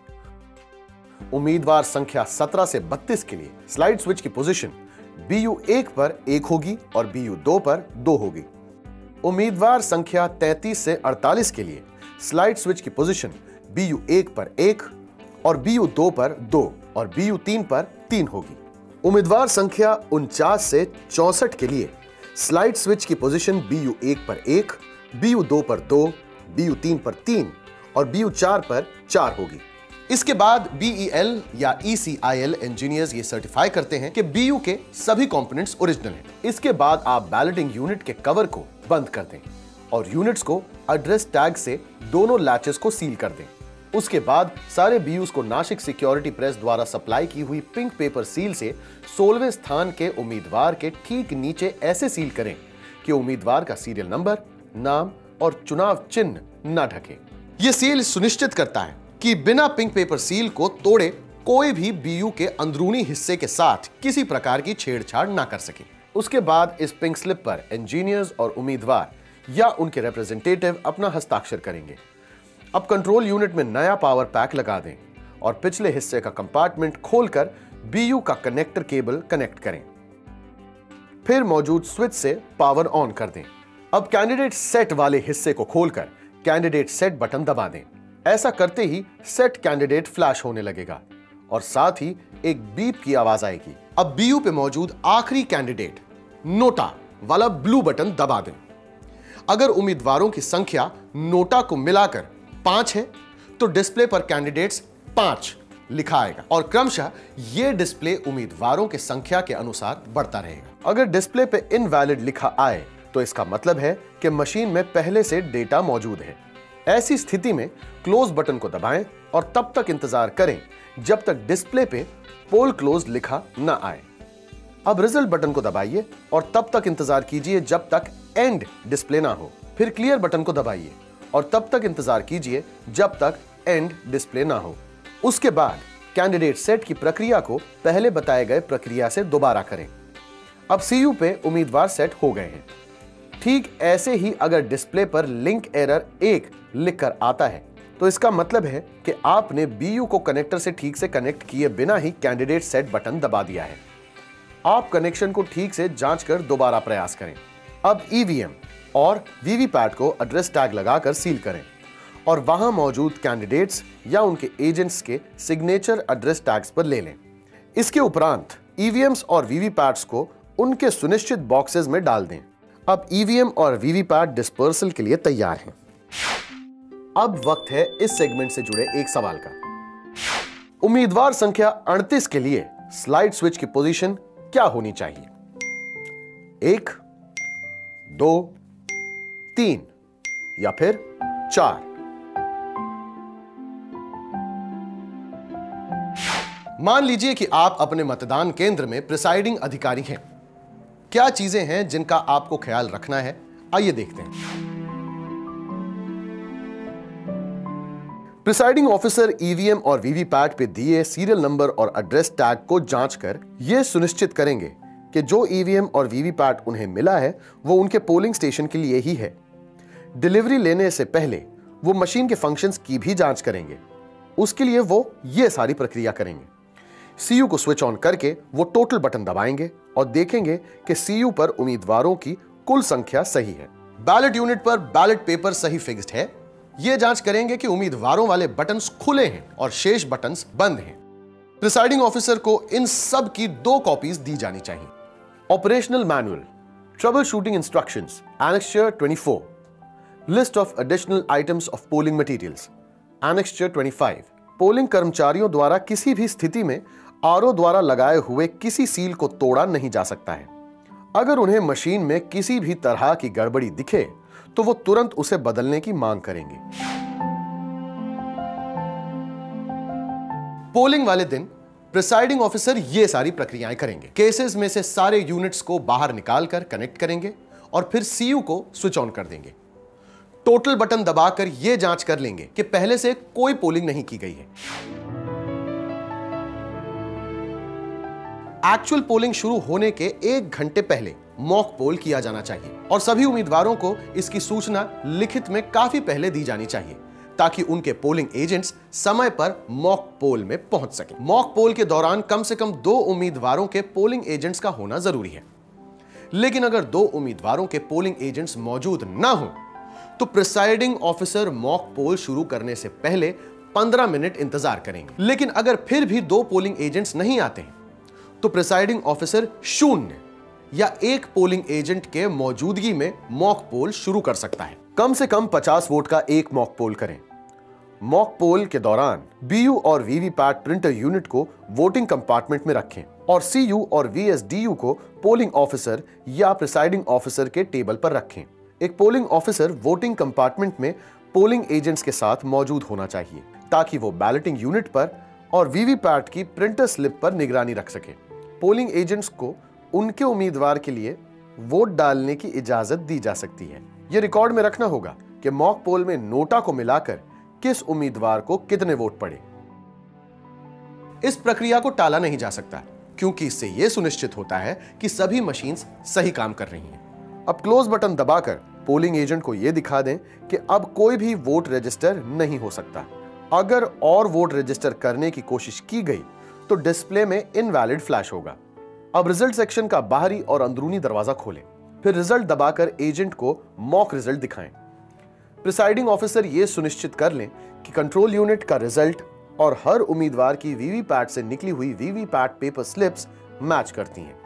उम्मीदवार संख्या 17 से 32 के लिए स्लाइड स्विच की पोजीशन BU1 पर 1 होगी और BU2 पर 2 होगी। उम्मीदवार संख्या 33 से 48 के लिए स्लाइड स्विच की पोजीशन BU1 पर 1 और BU2 पर 2 और BU3 पर 3 होगी। उम्मीदवार संख्या 49 से 64 के लिए स्लाइड स्विच की पोजीशन BU1 पर 1, BU2 पर 2, BU3 पर 3 और BU4 पर 4 होगी। इसके बाद BEL या ECIL इंजीनियर्स ये सर्टिफाई करते हैं कि BU के सभी कंपोनेंट्स ओरिजिनल हैं। इसके बाद आप बैलेटिंग यूनिट के कवर को बंद कर दें और यूनिट्स को एड्रेस टैग से दोनों लैचेस को सील कर दें। उसके बाद सारे BUs को नासिक सिक्योरिटी प्रेस द्वारा सप्लाई की हुई पिंक पेपर सील से 16वें स्थान के उम्मीदवार के ठीक नीचे ऐसे सील करें कि उम्मीदवार का सीरियल नंबर, नाम और चुनाव चिन्ह न ढके। यह सील सुनिश्चित करता है कि बिना पिंक पेपर सील को तोड़े कोई भी BU के अंदरूनी हिस्से के साथ किसी प्रकार की छेड़छाड़ ना कर सके। उसके बाद इस पिंक स्लिप पर इंजीनियर्स और उम्मीदवार या उनके रिप्रेजेंटेटिव अपना हस्ताक्षर करेंगे। अब कंट्रोल यूनिट में नया पावर पैक लगा दें और पिछले हिस्से का कंपार्टमेंट खोलकर BU का कनेक्टर केबल कनेक्ट करें। फिर मौजूद स्विच से पावर ऑन कर दें। अब कैंडिडेट सेट वाले हिस्से को खोलकर कैंडिडेट सेट बटन दबा दें। ऐसा करते ही सेट कैंडिडेट फ्लैश होने लगेगा और साथ ही एक बीप की आवाज आएगी। अब BU पे मौजूद आखिरी कैंडिडेट नोटा वाला ब्लू बटन दबा दें। अगर उम्मीदवारों की संख्या नोटा को मिलाकर 5 है तो डिस्प्ले पर कैंडिडेट्स 5 लिखा आएगा और क्रमशः यह डिस्प्ले उम्मीदवारों की संख्या के अनुसार बढ़ता रहेगा। अगर डिस्प्ले पे इनवैलिड लिखा आए तो इसका मतलब है कि मशीन में पहले से डेटा मौजूद है। ऐसी स्थिति में क्लोज बटन को दबाएं और तब तक इंतजार करें जब तक डिस्प्ले पे पोल क्लोज लिखा न आए। अब रिजल्ट बटन को दबाइए और तब तक इंतजार कीजिए जब तक एंड डिस्प्ले ना हो। फिर क्लियर बटन को दबाइए और तब तक इंतजार कीजिए जब तक एंड डिस्प्ले ना हो। उसके बाद कैंडिडेट सेट की प्रक्रिया को पहले बताए गए प्रक्रिया से दोबारा करें। अब CU पे उम्मीदवार सेट हो गए हैं। ठीक ऐसे ही अगर डिस्प्ले पर लिंक एरर 1 लिखकर आता है तो इसका मतलब है कि आपने BU को कनेक्टर से ठीक से कनेक्ट किए बिना ही कैंडिडेट सेट बटन दबा दिया है। आप कनेक्शन को ठीक से जांच कर दोबारा प्रयास करें। अब EVM और VVPAT को एड्रेस टैग लगाकर सील करें और वहां मौजूद कैंडिडेट्स या उनके एजेंट्स के सिग्नेचर एड्रेस टैग्स पर ले लें। इसके उपरांत EVMs और VVPATs को उनके सुनिश्चित बॉक्सेस में डाल दें। अब EVM और VVPAT डिस्पर्सल के लिए तैयार हैं। अब वक्त है इस सेगमेंट से जुड़े एक सवाल का। उम्मीदवार संख्या 38 के लिए स्लाइड स्विच की पोजीशन क्या होनी चाहिए? 1, 2, 3 या फिर 4? मान लीजिए कि आप अपने मतदान केंद्र में प्रिसाइडिंग अधिकारी हैं। क्या चीजें हैं जिनका आपको ख्याल रखना है? आइए देखते हैं। प्रिसाइडिंग ऑफिसर EVM और VVPAT पे दिए सीरियल नंबर और एड्रेस टैग को जांच कर यह सुनिश्चित करेंगे कि जो EVM और VVPAT उन्हें मिला है वो उनके पोलिंग स्टेशन के लिए ही है। डिलीवरी लेने से पहले वो मशीन के फंक्शंस की भी जांच करेंगे। उसके लिए वो ये सारी प्रक्रिया करेंगे। CU को स्विच ऑन करके वो टोटल बटन दबाएंगे और देखेंगे कि CU पर उम्मीदवारों की कुल संख्या सही है। बैलेट यूनिट पर बैलेट पेपर सही फिक्स्ड है। ये जांच करेंगे कि उम्मीदवारों वाले बटन्स खुले हैं और शेष बटन्स बंद हैं। प्रिसाइडिंग ऑफिसर को इन सब की 2 कॉपीज दी जानी चाहिए। Operational manual, trouble shooting instructions, annexure 24, list of additional items of polling materials, annexure 25। Polling कर्मचारियों द्वारा किसी भी स्थिति में RO द्वारा लगाए हुए किसी सील को तोड़ा नहीं जा सकता है। अगर उन्हें मशीन में किसी भी तरह की गड़बड़ी दिखे तो वो तुरंत उसे बदलने की मांग करेंगे। पोलिंग वाले दिन प्रिसाइडिंग ऑफिसर ये सारी प्रक्रियाएं करेंगे। केसेस में से सारे यूनिट्स को बाहर निकालकर कनेक्ट करेंगे और फिर CU को स्विच ऑन कर देंगे। टोटल बटन दबाकर यह जांच कर लेंगे कि पहले से कोई पोलिंग नहीं की गई है। एक्चुअल पोलिंग शुरू होने के 1 घंटे पहले मॉक पोल किया जाना चाहिए और सभी उम्मीदवारों को इसकी सूचना लिखित में काफी पहले दी जानी चाहिए ताकि उनके पोलिंग एजेंट्स समय पर मॉक पोल में पहुंच सकें। मॉक पोल के दौरान कम से कम 2 उम्मीदवारों के पोलिंग एजेंट्स का होना जरूरी है, लेकिन अगर 2 उम्मीदवारों के पोलिंग एजेंट्स मौजूद ना हो तो प्रिसाइडिंग ऑफिसर मॉक पोल शुरू करने से पहले 15 मिनट इंतजार करेंगे। लेकिन अगर फिर भी 2 पोलिंग एजेंट्स नहीं आते हैं तो प्रिसाइडिंग ऑफिसर 0 या 1 पोलिंग एजेंट के मौजूदगी में मॉक पोल शुरू कर सकता है। कम से कम 50 वोट का एक मॉक पोल करें। मॉक पोल के दौरान बीयू और वीवीपैट प्रिंटर यूनिट को वोटिंग कंपार्टमेंट में रखें और सीयू और वीएसडीयू को पोलिंग ऑफिसर या प्रिसाइडिंग ऑफिसर के टेबल पर रखें। एक पोलिंग ऑफिसर वोटिंग कंपार्टमेंट में पोलिंग एजेंट्स के साथ मौजूद होना चाहिए ताकि वो बैलेटिंग यूनिट पर और वीवीपैट की प्रिंटर स्लिप पर निगरानी रख सके। पोलिंग एजेंट्स को उनके उम्मीदवार के लिए वोट डालने की इजाजत दी जा सकती है। यह रिकॉर्ड में रखना होगा कि मॉक पोल में नोटा को मिलाकर किस उम्मीदवार को कितने वोट पड़े। इस प्रक्रिया को टाला नहीं जा सकता क्योंकि इससे यह सुनिश्चित होता है कि सभी मशीन्स सही काम कर रही हैं। अब क्लोज बटन दबाकर पोलिंग एजेंट को यह दिखा दें कि अब कोई भी वोट रजिस्टर नहीं हो सकता। अगर और वोट रजिस्टर करने की कोशिश की गई तो डिस्प्ले में इनवैलिड फ्लैश होगा। अब रिजल्ट सेक्शन का बाहरी और अंदरूनी दरवाजा खोलें, फिर रिजल्ट दबाकर एजेंट को मॉक रिजल्ट दिखाएं। प्रिसाइडिंग ऑफिसर यह सुनिश्चित कर लें कि कंट्रोल यूनिट का रिजल्ट और हर उम्मीदवार की वीवीपैट से निकली हुई वीवीपैट पेपर स्लिप्स मैच करती हैं।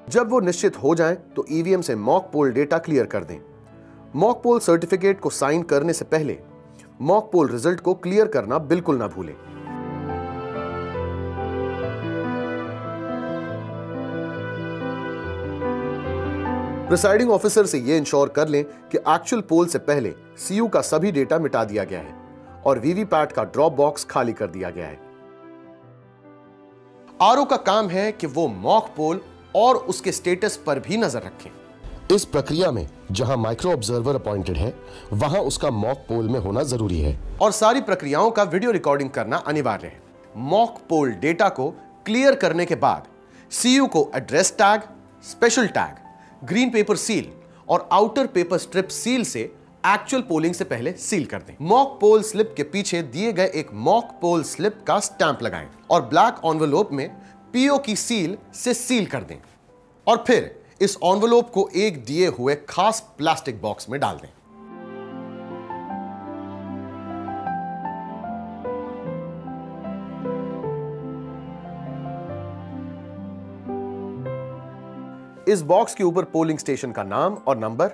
जब वो निश्चित हो जाएं तो ईवीएम से मॉक पोल डेटा क्लियर कर दें। मॉक पोल सर्टिफिकेट को साइन करने से पहले मॉक पोल रिजल्ट को क्लियर करना बिल्कुल ना भूलें। प्रिसाइडिंग ऑफिसर से यह इंश्योर कर लें कि एक्चुअल पोल से पहले सीयू का सभी डेटा मिटा दिया गया है और वीवीपैट का ड्रॉप बॉक्स खाली कर दिया गया है। आरओ का काम है कि वो मॉक पोल और उसके स्टेटस पर भी नजर रखें। इस प्रक्रिया में जहां माइक्रो ऑब्जर्वर अपॉइंटेड है वहां उसका मॉक पोल में होना जरूरी है और सारी प्रक्रियाओं का वीडियो रिकॉर्डिंग करना अनिवार्य है। मॉक पोल डेटा को क्लियर करने के बाद सीयू को address tag, special tag, green pepper seal और आउटर पेपर स्ट्रिप सील से एक्चुअल पोलिंग से पहले सील कर दें। मॉक पोल स्लिप के पीछे दिए गए एक मॉक पोल स्लिप का स्टैंप लगाएं और ब्लैक एनवेलोप में पीओ की सील से सील कर दें और फिर इस एनवेलोप को एक दिए हुए खास प्लास्टिक बॉक्स में डाल दें। इस बॉक्स के ऊपर पोलिंग स्टेशन का नाम और नंबर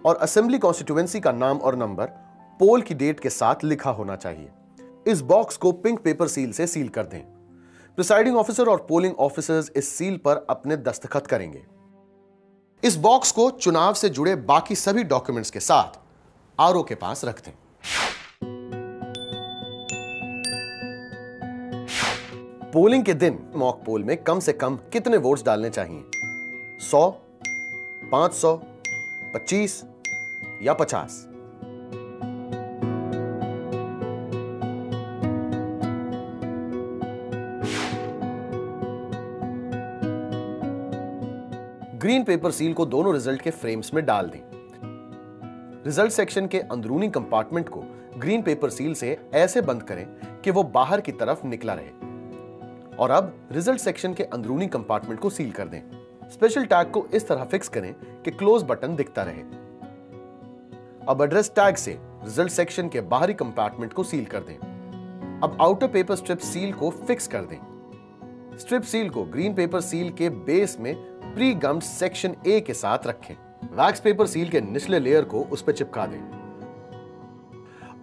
और असेंबली कॉन्स्टिट्यूएंसी का नाम और नंबर पोल की डेट के साथ लिखा होना चाहिए। इस बॉक्स को पिंक पेपर सील से सील कर दें। प्रिसाइडिंग ऑफिसर और पोलिंग ऑफिसर्स इस सील पर अपने दस्तखत करेंगे। इस बॉक्स को चुनाव से जुड़े बाकी सभी डॉक्यूमेंट्स के साथ आरओ के पास रख दें। पोलिंग के दिन मॉक पोल में कम से कम कितने वोट्स डालने चाहिए? 100, 500, 25 या 50? ग्रीन पेपर सील को दोनों रिजल्ट के फ्रेम्स में डाल दें। रिजल्ट सेक्शन के अंदरूनी कंपार्टमेंट को ग्रीन पेपर सील से ऐसे बंद करें कि वो बाहर की तरफ निकला रहे। और अब रिजल्ट सेक्शन के अंदरूनी कंपार्टमेंट को सील कर दें। स्पेशल टैग को इस तरह फिक्स करें कि क्लोज बटन दिखता रहे। अब एड्रेस टैग से रिजल्ट सेक्शन के बाहरी कंपार्टमेंट को सील कर दें। अब आउटर पेपर स्ट्रिप सील को फिक्स कर दें। स्ट्रिप सील को ग्रीन पेपर सील के बेस में प्री गम्ड सेक्शन ए के साथ रखें। वैक्स पेपर सील के निचले लेयर को उस पर चिपका दें।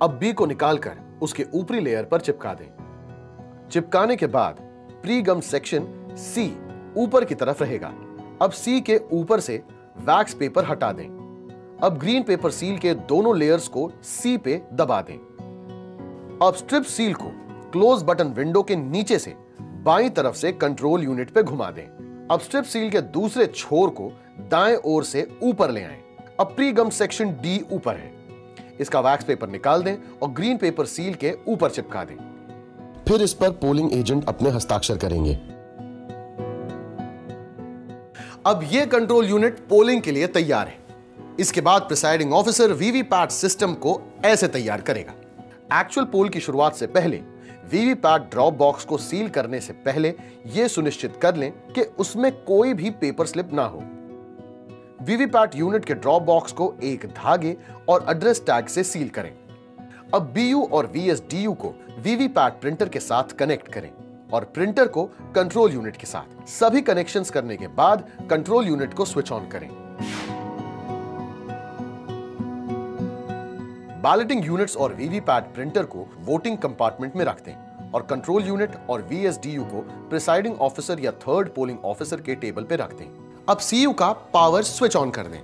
अब बी को निकालकर उसके ऊपरी लेयर पर चिपका दें। चिपकाने के बाद प्री गम्ड सेक्शन सी ऊपर की तरफ रहेगा। अब सी के ऊपर से वैक्स पेपर हटा दें। अब ग्रीन पेपर सील के दोनों लेयर्स को सी पे दबा दें। अब स्ट्रिप सील को क्लोज बटन विंडो के नीचे से बाईं तरफ से कंट्रोल यूनिट पे घुमा दें। अब स्ट्रिप सील के दूसरे छोर को दाएं ओर से ऊपर ले आएं। अब प्री गम्ड सेक्शन डी ऊपर है। इसका वैक्स पेपर निकाल दें और ग्रीन पेपर सील के ऊपर चिपका दें। फिर इस पर पोलिंग एजेंट अपने हस्ताक्षर करेंगे। अब यह कंट्रोल यूनिट पोलिंग के लिए तैयार है। इसके बाद प्रिसाइडिंग ऑफिसर वीवीपैट सिस्टम को ऐसे तैयार करेगा। एक्चुअल पोल की शुरुआत से पहले वीवीपैट ड्रॉप बॉक्स को सील करने से पहले यह सुनिश्चित कर लें कि उसमें कोई भी पेपर स्लिप ना हो। वीवीपैट यूनिट के ड्रॉप बॉक्स को एक धागे और एड्रेस टैग से सील करें। अब बीयू और वीएसडीयू को वीवीपैट प्रिंटर के साथ कनेक्ट करें और प्रिंटर को कंट्रोल यूनिट के साथ। सभी कनेक्शंस करने के बाद कंट्रोल यूनिट को स्विच ऑन करें। बैलेटिंग यूनिट्स और वीवीपैट प्रिंटर को वोटिंग कंपार्टमेंट में रख दें और कंट्रोल यूनिट और वीएसडीयू को प्रिसाइडिंग ऑफिसर या थर्ड पोलिंग ऑफिसर के टेबल पे रख दें। अब सीयू का पावर स्विच ऑन कर दें।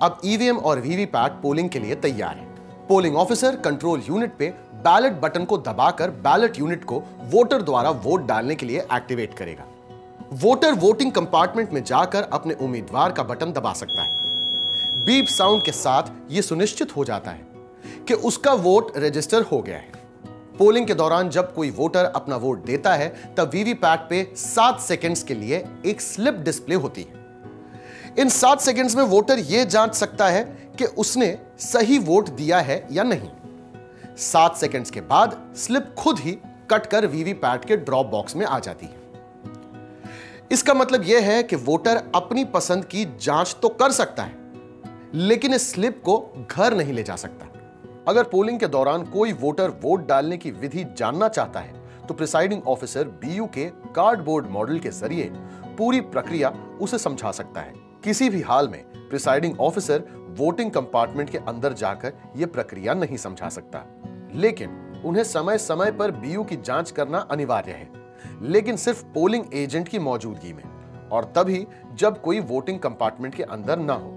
अब ईवीएम और वीवीपैट पोलिंग के लिए तैयार है। पोलिंग ऑफिसर कंट्रोल यूनिट पे बैलेट बटन को दबाकर बैलेट यूनिट को वोटर द्वारा वोट डालने के लिए एक्टिवेट करेगा। वोटर वोटिंग कंपार्टमेंट में जाकर अपने उम्मीदवार का बटन दबा सकता है। बीप साउंड के साथ यह सुनिश्चित हो जाता है कि उसका वोट रजिस्टर हो गया है। पोलिंग के दौरान जब कोई वोटर अपना वोट देता है तब वीवीपैट पे 7 सेकंड्स के लिए एक स्लिप डिस्प्ले होती है। इन 7 सेकंड्स में वोटर यह जांच सकता है कि उसने सही वोट दिया है या नहीं। 7 सेकंड्स के बाद स्लिप खुद ही कट कर वीवीपैट के ड्रॉप बॉक्स में आ जाती है। इसका मतलब यह है कि वोटर अपनी पसंद की जांच तो कर सकता है, लेकिन इस स्लिप को घर नहीं ले जा सकता। अगर पोलिंग के दौरान कोई वोटर वोट डालने की विधि जानना चाहता है तो प्रिसाइडिंग ऑफिसर बीयू के कार्डबोर्ड मॉडल के जरिए पूरी प्रक्रिया उसे समझा सकता है। किसी भी हाल में प्रिसाइडिंग ऑफिसर वोटिंग कंपार्टमेंट के अंदर जाकर यह प्रक्रिया नहीं समझा सकता, लेकिन उन्हें समय समय पर बीयू की जांच करना अनिवार्य है, लेकिन सिर्फ पोलिंग एजेंट की मौजूदगी में, और तभी जब कोई वोटिंग कंपार्टमेंट के अंदर ना हो।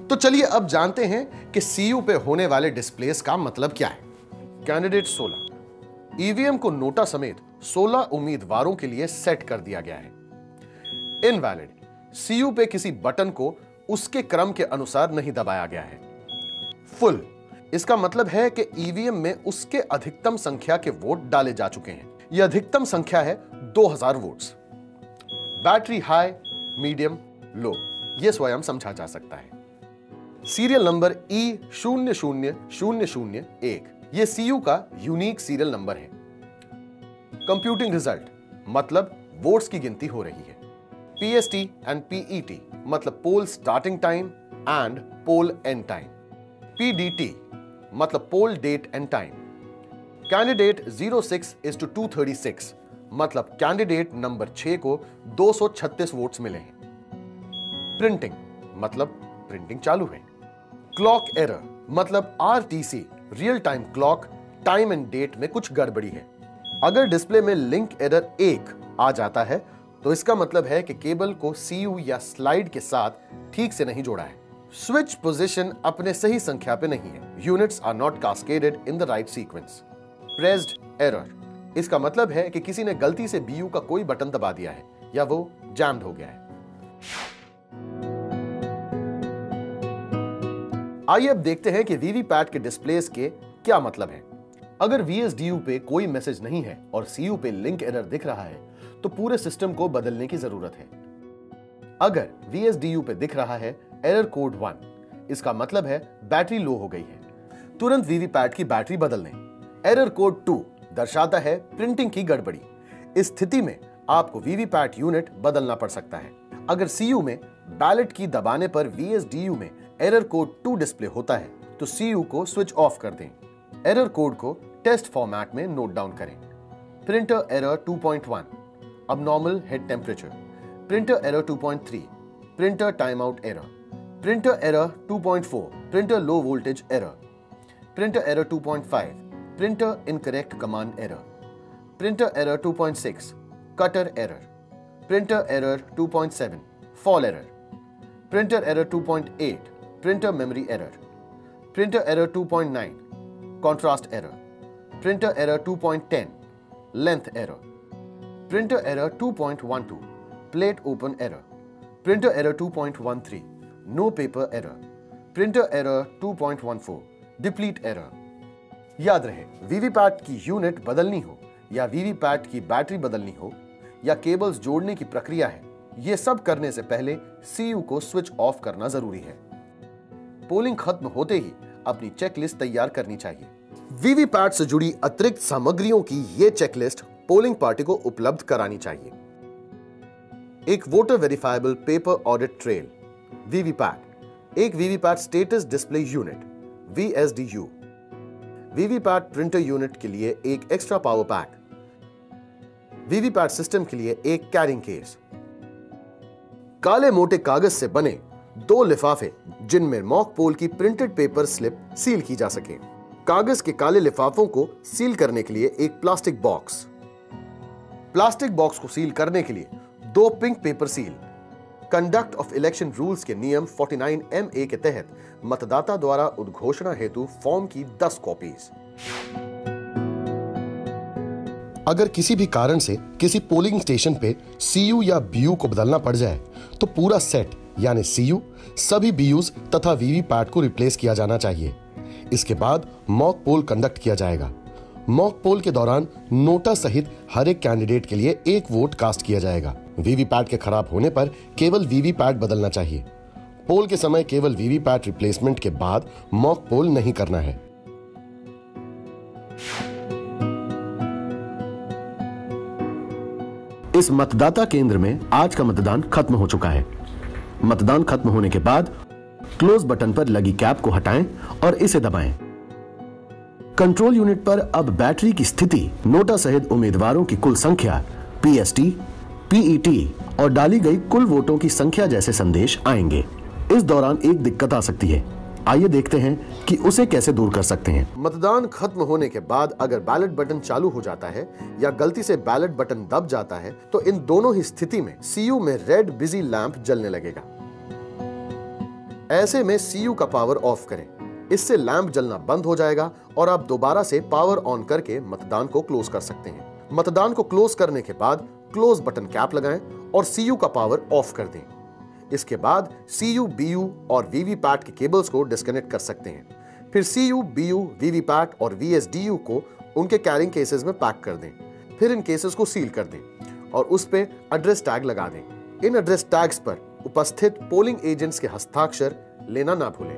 तो चलिए अब जानते हैं कि सीयू पे होने वाले डिस्प्लेस का मतलब क्या है। कैंडिडेट 16 ईवीएम को नोटा समेत 16 उम्मीदवारों के लिए सेट कर दिया गया है। इनवैलिड सीयू पे किसी बटन को उसके क्रम के अनुसार नहीं दबाया गया है। फुल इसका मतलब है कि ईवीएम में उसके अधिकतम संख्या के वोट डाले जा चुके हैं। यह अधिकतम संख्या है 2000 वोट्स। बैटरी हाई, मीडियम, लो यह स्वयं समझा जा सकता है। सीरियल नंबर E00001 यह सीयू का यूनिक सीरियल नंबर है। कंप्यूटिंग रिजल्ट मतलब वोट्स की गिनती हो रही है। PST एंड PET मतलब poll starting time and poll end time. PDT मतलब poll date and time. Candidate 06:236 मतलब कैंडिडेट नंबर 6 को 236 वोट्स मिले हैं। प्रिंटिंग मतलब प्रिंटिंग चालू है। क्लॉक एरर मतलब RTC real time clock time and date में कुछ गड़बड़ी है। अगर डिस्प्ले में लिंक एरर 1 आ जाता है तो इसका मतलब है कि केबल को सीयू या स्लाइड के साथ ठीक से नहीं जोड़ा है। स्विच पोजीशन अपने सही संख्या पे नहीं है। Units are not cascaded in the right sequence. Pressed error इसका मतलब है कि किसी ने गलती से बीयू का कोई बटन दबा दिया है या वो जैम्ड हो गया है। आइए अब देखते हैं कि वीवीपैट के डिस्प्लेस के क्या मतलब है। अगर वीएसडीयू पे कोई मैसेज नहीं है और सीयू पे लिंक एरर दिख रहा है तो पूरे सिस्टम को बदलने की जरूरत है। अगर वीएसडीयू पे दिख रहा है एरर कोड 1, इसका मतलब है बैटरी लो हो गई है। तुरंत वीवीपैट की बैटरी बदल लें। एरर कोड 2 दर्शाता है प्रिंटिंग की गड़बड़ी। इस स्थिति में आपको वीवीपैट यूनिट बदलना पड़ सकता है। अगर सीयू में बैलेट की दबाने पर वीएसडीयू में एरर कोड 2 डिस्प्ले होता है तो सीयू को स्विच ऑफ कर दें। एरर कोड को टेस्ट फॉर्मेट में नोट डाउन करें। Printer error 2.1 abnormal head temperature, printer error 2.3, printer timeout error, printer error 2.4, printer low voltage error, printer error 2.5, printer incorrect command error, printer error 2.6, cutter error, printer error 2.7, fall error, printer error 2.8, printer memory error, printer error 2.9, contrast error, printer error 2.10, length error, printer error 2.12, plate open error, printer error 2.13, no paper error, printer error 2.14, deplete error। याद रहे, VVPAT की unit बदलनी हो या VVPAT की battery बदलनी हो या केबल्स जोड़ने की प्रक्रिया है, यह सब करने से पहले सीयू को स्विच ऑफ करना जरूरी है। पोलिंग खत्म होते ही अपनी चेकलिस्ट तैयार करनी चाहिए। वीवीपैट से जुड़ी अतिरिक्त सामग्रियों की यह चेकलिस्ट पोलिंग पार्टी को उपलब्ध करानी चाहिए। एक voter verifiable paper audit trail, VVPAT, एक VVPAT status display unit, VSDU, VVPAT printer unit के लिए एक extra power pack, VVPAT system के लिए एक कैरिंग केस, काले मोटे कागज से बने 2 लिफाफे जिनमें मॉक पोल की प्रिंटेड पेपर स्लिप सील की जा सके। कागज के काले लिफाफों को सील करने के लिए एक प्लास्टिक बॉक्स, प्लास्टिक बॉक्स को सील करने के लिए 2 pink paper seal. Conduct of election rules के नियम 49MA के तहत मतदाता द्वारा उद्घोषणा हेतु फॉर्म की 10 कॉपीज। अगर किसी भी कारण से किसी पोलिंग स्टेशन पे CU या BU को बदलना पड़ जाए तो पूरा सेट यानी CU, सभी BUs तथा वीवीपैट को रिप्लेस किया जाना चाहिए। इसके बाद मॉक पोल कंडक्ट किया जाएगा। मॉक पोल के दौरान नोटा सहित हर एक कैंडिडेट के लिए एक वोट कास्ट किया जाएगा। वीवीपैट के खराब होने पर केवल वीवीपैट बदलना चाहिए। पोल के समय केवल वीवीपैट रिप्लेसमेंट के बाद मॉक पोल नहीं करना है। इस मतदाता केंद्र में आज का मतदान खत्म हो चुका है। मतदान खत्म होने के बाद क्लोज बटन पर लगी कैप को हटाएं और इसे दबाएं। कंट्रोल यूनिट पर अब बैटरी की स्थिति, नोटा सहित उम्मीदवारों की कुल संख्या, PST, PET और डाली गई कुल वोटों की संख्या जैसे संदेश आएंगे। इस दौरान एक दिक्कत आ सकती है। आइए देखते हैं कि उसे कैसे दूर कर सकते हैं। मतदान खत्म होने के बाद अगर बैलेट बटन चालू हो जाता है या गलती से बैलेट बटन दब जाता है तो इन दोनों ही स्थिति में CU में रेड बिजी लैंप जलने लगेगा। ऐसे में CU का पावर ऑफ करें। इससे लैंप जलना बंद हो जाएगा और आप दोबारा से पावर ऑन करके मतदान को क्लोज कर सकते हैं। मतदान को क्लोज करने के बाद क्लोज बटन कैप लगाएं और CU का पावर ऑफ कर दें। इसके बाद CU, BU और वीवीपैट के केबल्स को डिस्कनेक्ट कर सकते हैं। फिर CU, BU, वीवीपैट और VSDU को उनके कैरिंग केसेस में पैक कर दें। फिर इन केसेस को सील कर दें और उस पे एड्रेस टैग लगा दें। इन एड्रेस टैग्स पर उपस्थित पोलिंग एजेंट्स के हस्ताक्षर लेना ना भूलें।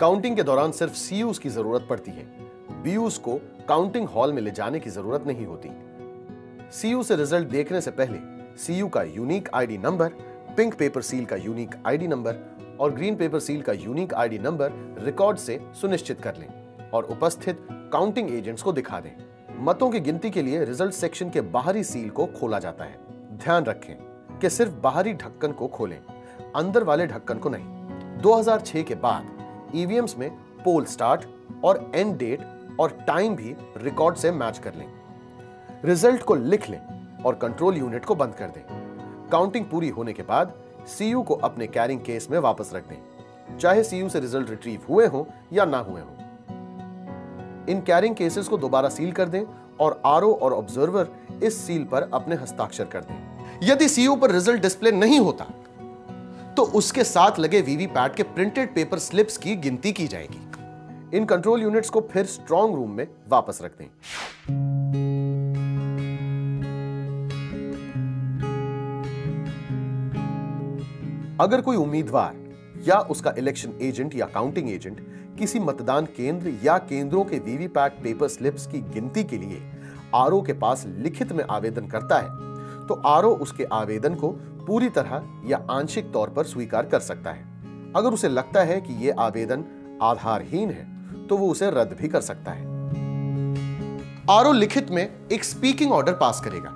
काउंटिंग के दौरान सिर्फ CUs की जरूरत पड़ती है। BUs को काउंटिंग हॉल में ले जाने की जरूरत नहीं होती। CU से रिजल्ट देखने से पहले CU का unique ID number, pink paper seal का यूनिक ID नंबर और ग्रीन पेपर सील का यूनिक ID नंबर रिकॉर्ड से सुनिश्चित कर लें और उपस्थित काउंटिंग एजेंट्स को दिखा दें। मतों की गिनती के लिए रिजल्ट सेक्शन के बाहरी सील को खोला जाता है। ध्यान रखें कि सिर्फ बाहरी ढक्कन को खोलें, अंदर वाले ढक्कन को नहीं। 2006 के बाद EVMs में पोल स्टार्ट और एंड डेट और टाइम भी रिकॉर्ड से मैच कर लें। रिजल्ट को लिख लें और कंट्रोल यूनिट को बंद कर दें। काउंटिंग पूरी होने के बाद CU को अपने कैरिंग केस में वापस रख दें, चाहे CU से रिजल्ट रिट्रीव हुए हों या ना हुए हों। इन कैरिंग केसेस को दोबारा सील कर दें और RO और ऑब्जर्वर इस सील पर अपने हस्ताक्षर कर दें। यदि CU पर रिजल्ट डिस्प्ले नहीं होता तो उसके साथ लगे वीवीपैट के प्रिंटेड पेपर स्लिप्स की गिनती की जाएगी। इन कंट्रोल यूनिट्स को फिर स्ट्रांग रूम में वापस रख दें। अगर कोई उम्मीदवार या उसका इलेक्शन एजेंट या काउंटिंग एजेंट किसी मतदान केंद्र या केंद्रों के वीवीपैट पेपर स्लिप्स की गिनती के लिए RO के पास लिखित में आवेदन करता है तो RO उसके आवेदन को पूरी तरह या आंशिक तौर पर स्वीकार कर सकता है। अगर उसे लगता है कि यह आवेदन आधारहीन है तो वो उसे रद्द भी कर सकता है। RO लिखित में एक स्पीकिंग ऑर्डर पास करेगा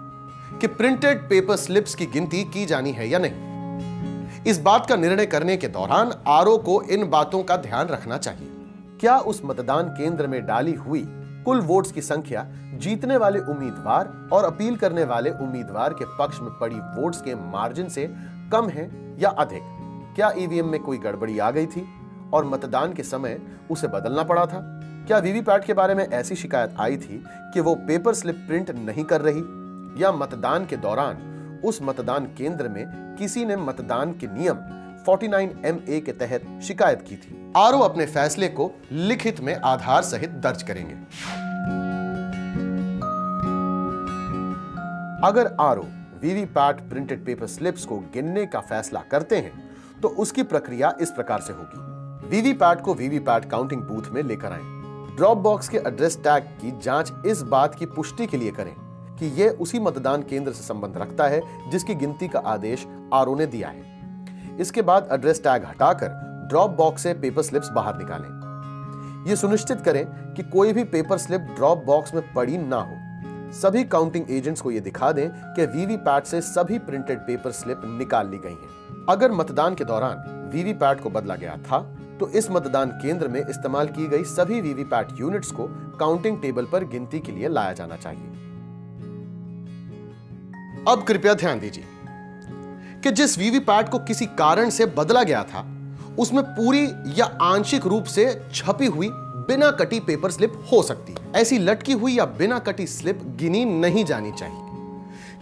कि प्रिंटेड पेपर स्लिप्स की गिनती की जानी है या नहीं। इस बात का निर्णय करने के दौरान RO को इन बातों का ध्यान रखना चाहिए। क्या उस मतदान केंद्र में डाली हुई कुल वोट्स की संख्या जीतने वाले उम्मीदवार और अपील करने वाले उम्मीदवार के पक्ष में पड़ी वोट्स के मार्जिन से कम है या अधिक? क्या EVM में कोई गड़बड़ी आ गई थी और मतदान के समय उसे बदलना पड़ा था? क्या वीवीपैट के बारे में ऐसी शिकायत आई थी कि वो पेपर स्लिप प्रिंट नहीं कर रही, या मतदान के दौरान उस मतदान केंद्र में किसी ने मतदान के नियम 49MA के तहत शिकायत की थी? RO अपने फैसले को लिखित में आधार सहित दर्ज करेंगे। अगर RO VVPAT printed paper slips को गिनने का फैसला करते हैं तो उसकी प्रक्रिया इस प्रकार से होगी। वीवीपैट को वीवीपैट काउंटिंग बूथ में लेकर आएं। ड्रॉप बॉक्स के एड्रेस टैग की जांच इस बात की पुष्टि के लिए करें कि यह उसी मतदान केंद्र से संबंध रखता है जिसकी गिनती का आदेश आरओ ने दिया है। इसके बाद एड्रेस टैग हटाकर ड्रॉप बॉक्स से पेपर स्लिप्स बाहर निकालें। यह सुनिश्चित करें कि कोई भी पेपर स्लिप ड्रॉप बॉक्स में पड़ी ना हो। सभी काउंटिंग एजेंट्स को यह दिखा दें कि वीवीपैट से सभी प्रिंटेड पेपर स्लिप निकाल ली गई हैं। अगर मतदान के दौरान वीवीपैट को बदला गया था तो इस मतदान केंद्र में इस्तेमाल की गई सभी वीवीपैट यूनिट्स को काउंटिंग टेबल पर गिनती के लिए लाया जाना चाहिए। अब कृपया ध्यान दीजिए कि जिस वीवीपैट को किसी कारण से बदला गया था उसमें पूरी या आंशिक रूप से छपी हुई बिना कटी पेपर स्लिप हो सकती है। ऐसी लटकी हुई या बिना कटी स्लिप गिनी नहीं जानी चाहिए।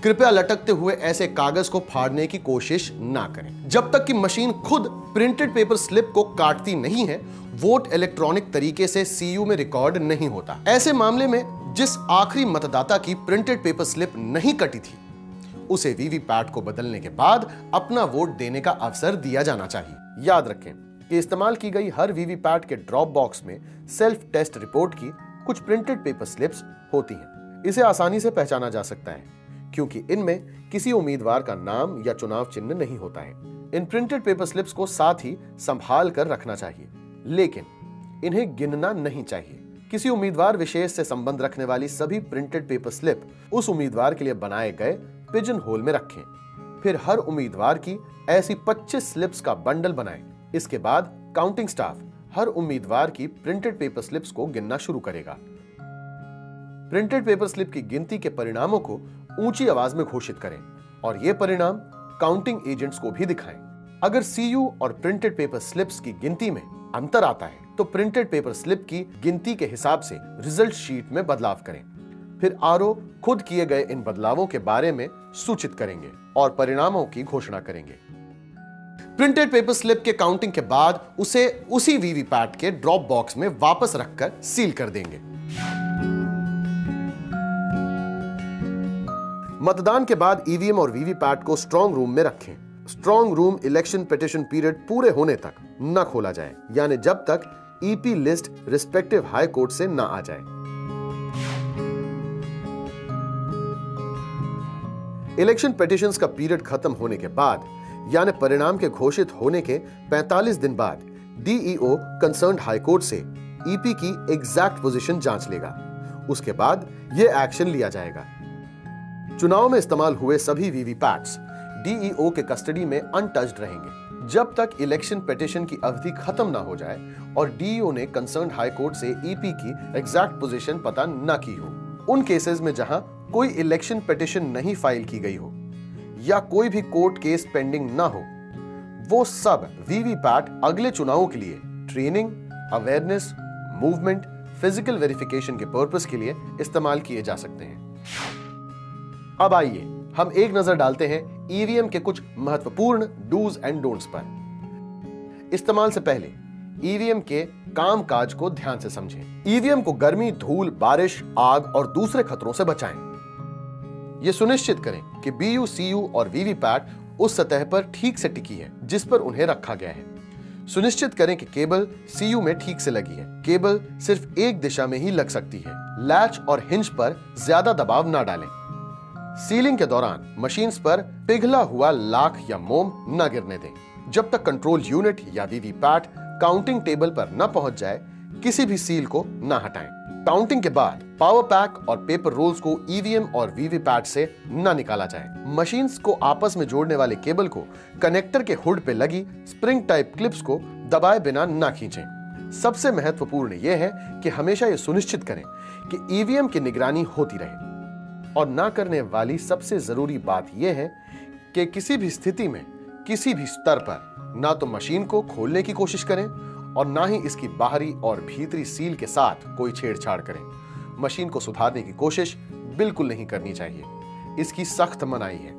कृपया लटकते हुए ऐसे कागज को फाड़ने की कोशिश ना करें। जब तक कि मशीन खुद प्रिंटेड पेपर स्लिप को काटती नहीं है, वोट इलेक्ट्रॉनिक तरीके से सीयू में रिकॉर्ड नहीं होता। ऐसे मामले में जिस आखिरी मतदाता की प्रिंटेड पेपर स्लिप नहीं कटी थी, उसे वीवीपैट को बदलने के बाद अपना वोट देने का अवसर दिया जाना चाहिए। याद रखें कि इस्तेमाल की गई हर वीवीपैट के ड्रॉप बॉक्स में सेल्फ टेस्ट रिपोर्ट की कुछ प्रिंटेड पेपर स्लिप्स होती हैं। इसे आसानी से पहचाना जा सकता है क्योंकि इनमें किसी उम्मीदवार का नाम या चुनाव चिन्ह नहीं होता है। इन प्रिंटेड पेपर स्लिप्स को साथ ही संभाल कर रखना चाहिए, लेकिन इन्हें गिनना नहीं चाहिए। किसी उम्मीदवार विशेष से संबंध रखने वाली सभी प्रिंटेड पेपर स्लिप उस उम्मीदवार के लिए बनाए गए पिजन होल में रखें। फिर हर उम्मीदवार की ऐसी 25 स्लिप्स का बंडल बनाएं। इसके बाद काउंटिंग स्टाफ हर उम्मीदवार की प्रिंटेड पेपर स्लिप्स को गिनना शुरू करेगा। प्रिंटेड पेपर स्लिप की गिनती के परिणामों को ऊंची आवाज में घोषित करें और ये परिणाम काउंटिंग एजेंट्स को भी दिखाएं। अगर सीयू और प्रिंटेड पेपर स्लिप्स की गिनती में अंतर आता है तो प्रिंटेड पेपर स्लिप की गिनती के हिसाब से रिजल्ट शीट में बदलाव करें। फिर आरओ खुद किए गए इन बदलावों के बारे में सूचित करेंगे और परिणामों की घोषणा करेंगे। प्रिंटेड पेपर स्लिप के काउंटिंग के बाद उसे उसी वीवीपैट के ड्रॉप बॉक्स में वापस रखकर सील कर देंगे। मतदान के बाद ईवीएम और वीवीपैट को स्ट्रांग रूम में रखें। Strong room election petition period पूरे होने तक न खोला जाए, यानी जब तक EP list respective high court से न आ जाए। इलेक्शन पिटीशंस का पीरियड खत्म होने के बाद यानी परिणाम के घोषित होने के 45 दिन बाद डीईओ कंसर्न्ड हाई कोर्ट से ईपी की एग्जैक्ट पोजीशन जांच लेगा। उसके बाद यह एक्शन लिया जाएगा। चुनाव में इस्तेमाल हुए सभी वीवीपैट्स डीईओ के कस्टडी में अनटच्ड रहेंगे जब तक इलेक्शन पिटीशन की अवधि खत्म ना हो जाए और डीईओ ने कंसर्न्ड हाई कोर्ट से ईपी की एग्जैक्ट पोजीशन पता न की हो। उन केसेस में जहां कोई इलेक्शन पिटीशन नहीं फाइल की गई हो या कोई भी कोर्ट केस पेंडिंग ना हो, वो सब वीवीपैट अगले चुनावों के लिए training, awareness, movement, physical verification के पर्पस के लिए इस्तेमाल किए जा सकते हैं। अब आइए हम एक नजर डालते हैं ईवीएम के कुछ महत्वपूर्ण डूज एंड डोंट्स पर। इस्तेमाल से पहले ईवीएम के कामकाज को ध्यान से समझें। ईवीएम को गर्मी, धूल, बारिश, आग और दूसरे खतरों से बचाएं। यह सुनिश्चित करें कि बीयू, सीयू और वीवीपैट उस सतह पर ठीक से टिकी है जिस पर उन्हें रखा गया है। सुनिश्चित करें कि केबल सीयू में ठीक से लगी है। केबल सिर्फ एक दिशा में ही लग सकती है। लैच और हिंज पर ज्यादा दबाव ना डालें। सीलिंग के दौरान मशीन्स पर पिघला हुआ लाख या मोम न गिरने दें। जब तक कंट्रोल यूनिट या वीवीपैट काउंटिंग टेबल पर न पहुंच जाए, किसी भी सील को न हटाएं। काउंटिंग के बाद पावर पैक और पेपर रोल्स को ईवीएम और वीवीपैट से न निकाला जाए। मशीन्स को आपस में जोड़ने वाले केबल को कनेक्टर के हुड पे लगी स्प्रिंग टाइप क्लिप्स को दबाए बिना न खींचें। सबसे महत्वपूर्ण यह है कि हमेशा यह सुनिश्चित करें कि ईवीएम की निगरानी होती रहे। और ना करने वाली सबसे जरूरी बात यह है कि किसी भी स्थिति में किसी भी स्तर पर ना तो मशीन को खोलने की कोशिश करें और ना ही इसकी बाहरी और भीतरी सील के साथ कोई छेड़छाड़ करें। मशीन को सुधारने की कोशिश बिल्कुल नहीं करनी चाहिए। इसकी सख्त मनाही है।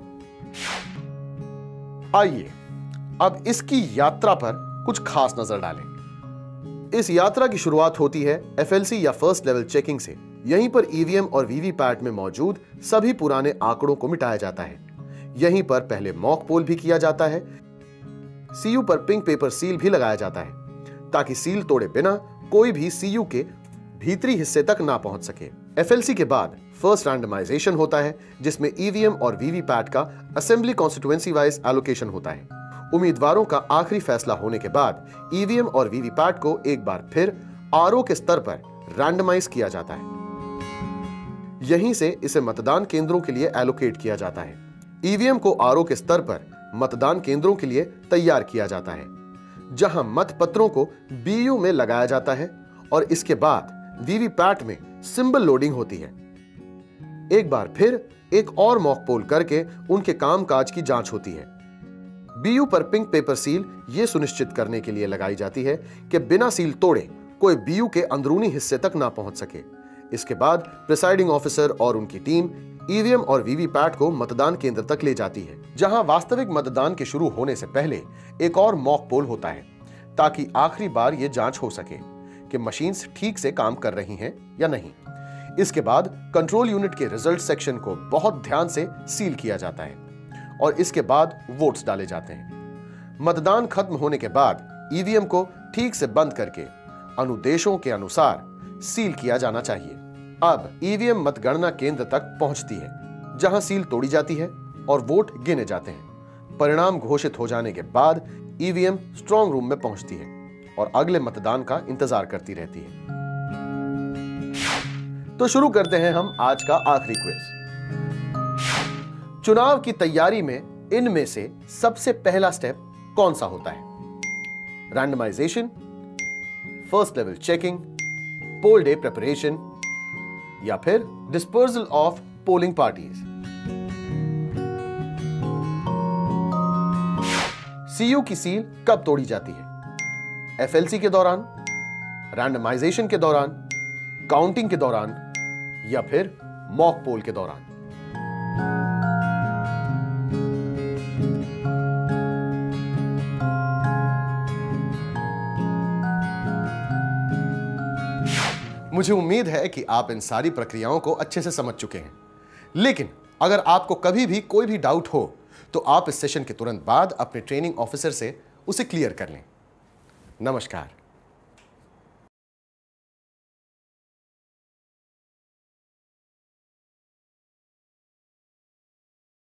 आइए अब इसकी यात्रा पर कुछ खास नजर डालें। इस यात्रा की शुरुआत होती है एफएलसी या फर्स्ट लेवल चेकिंग से। यहीं पर ईवीएम और वीवीपैट में मौजूद सभी पुराने आंकड़ों को मिटाया जाता है। यहीं पर पहले मॉक पोल भी किया जाता है। सीयू पर पिंक पेपर सील भी लगाया जाता है ताकि सील तोड़े बिना कोई भी सीयू के भीतरी हिस्से तक ना पहुंच सके। एफएलसी के बाद फर्स्ट रैंडमाइजेशन होता है, जिसमें ईवीएम और वीवीपैट का असेंबली कॉन्स्टिट्यूएंसी वाइज एलोकेशन होता है। उम्मीदवारों का आखिरी फैसला होने के बाद ईवीएम और वीवीपैट को एक बार फिर आरओ के स्तर पर रैंडमाइज किया जाता है। यहीं से इसे मतदान केंद्रों के लिए एलोकेट किया जाता है। ईवीएम को आरओ के स्तर पर मतदान केंद्रों के लिए तैयार किया जाता है, जहां मत पत्रों को बीयू में लगाया जाता है और इसके बाद वीवीपैट में सिंबल लोडिंग होती है। एक बार फिर एक और मॉक पोल करके उनके कामकाज की जांच होती है। बीयू पर पिंक पेपर सील यह सुनिश्चित करने के लिए लगाई जाती है कि बिना सील तोड़े कोई बीयू के अंदरूनी हिस्से तक ना पहुंच सके। इसके बाद प्रिसाइडिंग ऑफिसर और उनकी टीम ईवीएम और वीवीपैट को मतदान केंद्र तक ले जाती है, जहां वास्तविक मतदान के शुरू होने से पहले एक और मॉक पोल होता है ताकि आखिरी बार यह जांच हो सके कि मशीन्स ठीक से काम कर रही हैं या नहीं। इसके बाद कंट्रोल यूनिट के रिजल्ट सेक्शन को बहुत ध्यान से सील किया जाता है और इसके बाद वोट्स डाले जाते हैं। मतदान खत्म होने के बाद ईवीएम को ठीक से बंद करके अनुदेशों के अनुसार सील किया जाना चाहिए। अब ईवीएम मतगणना केंद्र तक पहुंचती है, जहां सील तोड़ी जाती है और वोट गिने जाते हैं। परिणाम घोषित हो जाने के बाद ईवीएम स्ट्रांग रूम में पहुंचती है और अगले मतदान का इंतजार करती रहती है। तो शुरू करते हैं हम आज का आखिरी क्विज। चुनाव की तैयारी में इनमें से सबसे पहला स्टेप कौन सा होता है? Randomisation, first level checking, poll day preparation या फिर dispersal of polling parties? CU की सील कब तोड़ी जाती है? एफएलसी के दौरान, रैंडमाइजेशन के दौरान, काउंटिंग के दौरान या फिर मॉक पोल के दौरान? मुझे उम्मीद है कि आप इन सारी प्रक्रियाओं को अच्छे से समझ चुके हैं, लेकिन अगर आपको कभी भी कोई भी डाउट हो तो आप इस सेशन के तुरंत बाद अपने ट्रेनिंग ऑफिसर से उसे क्लियर कर लें। नमस्कार।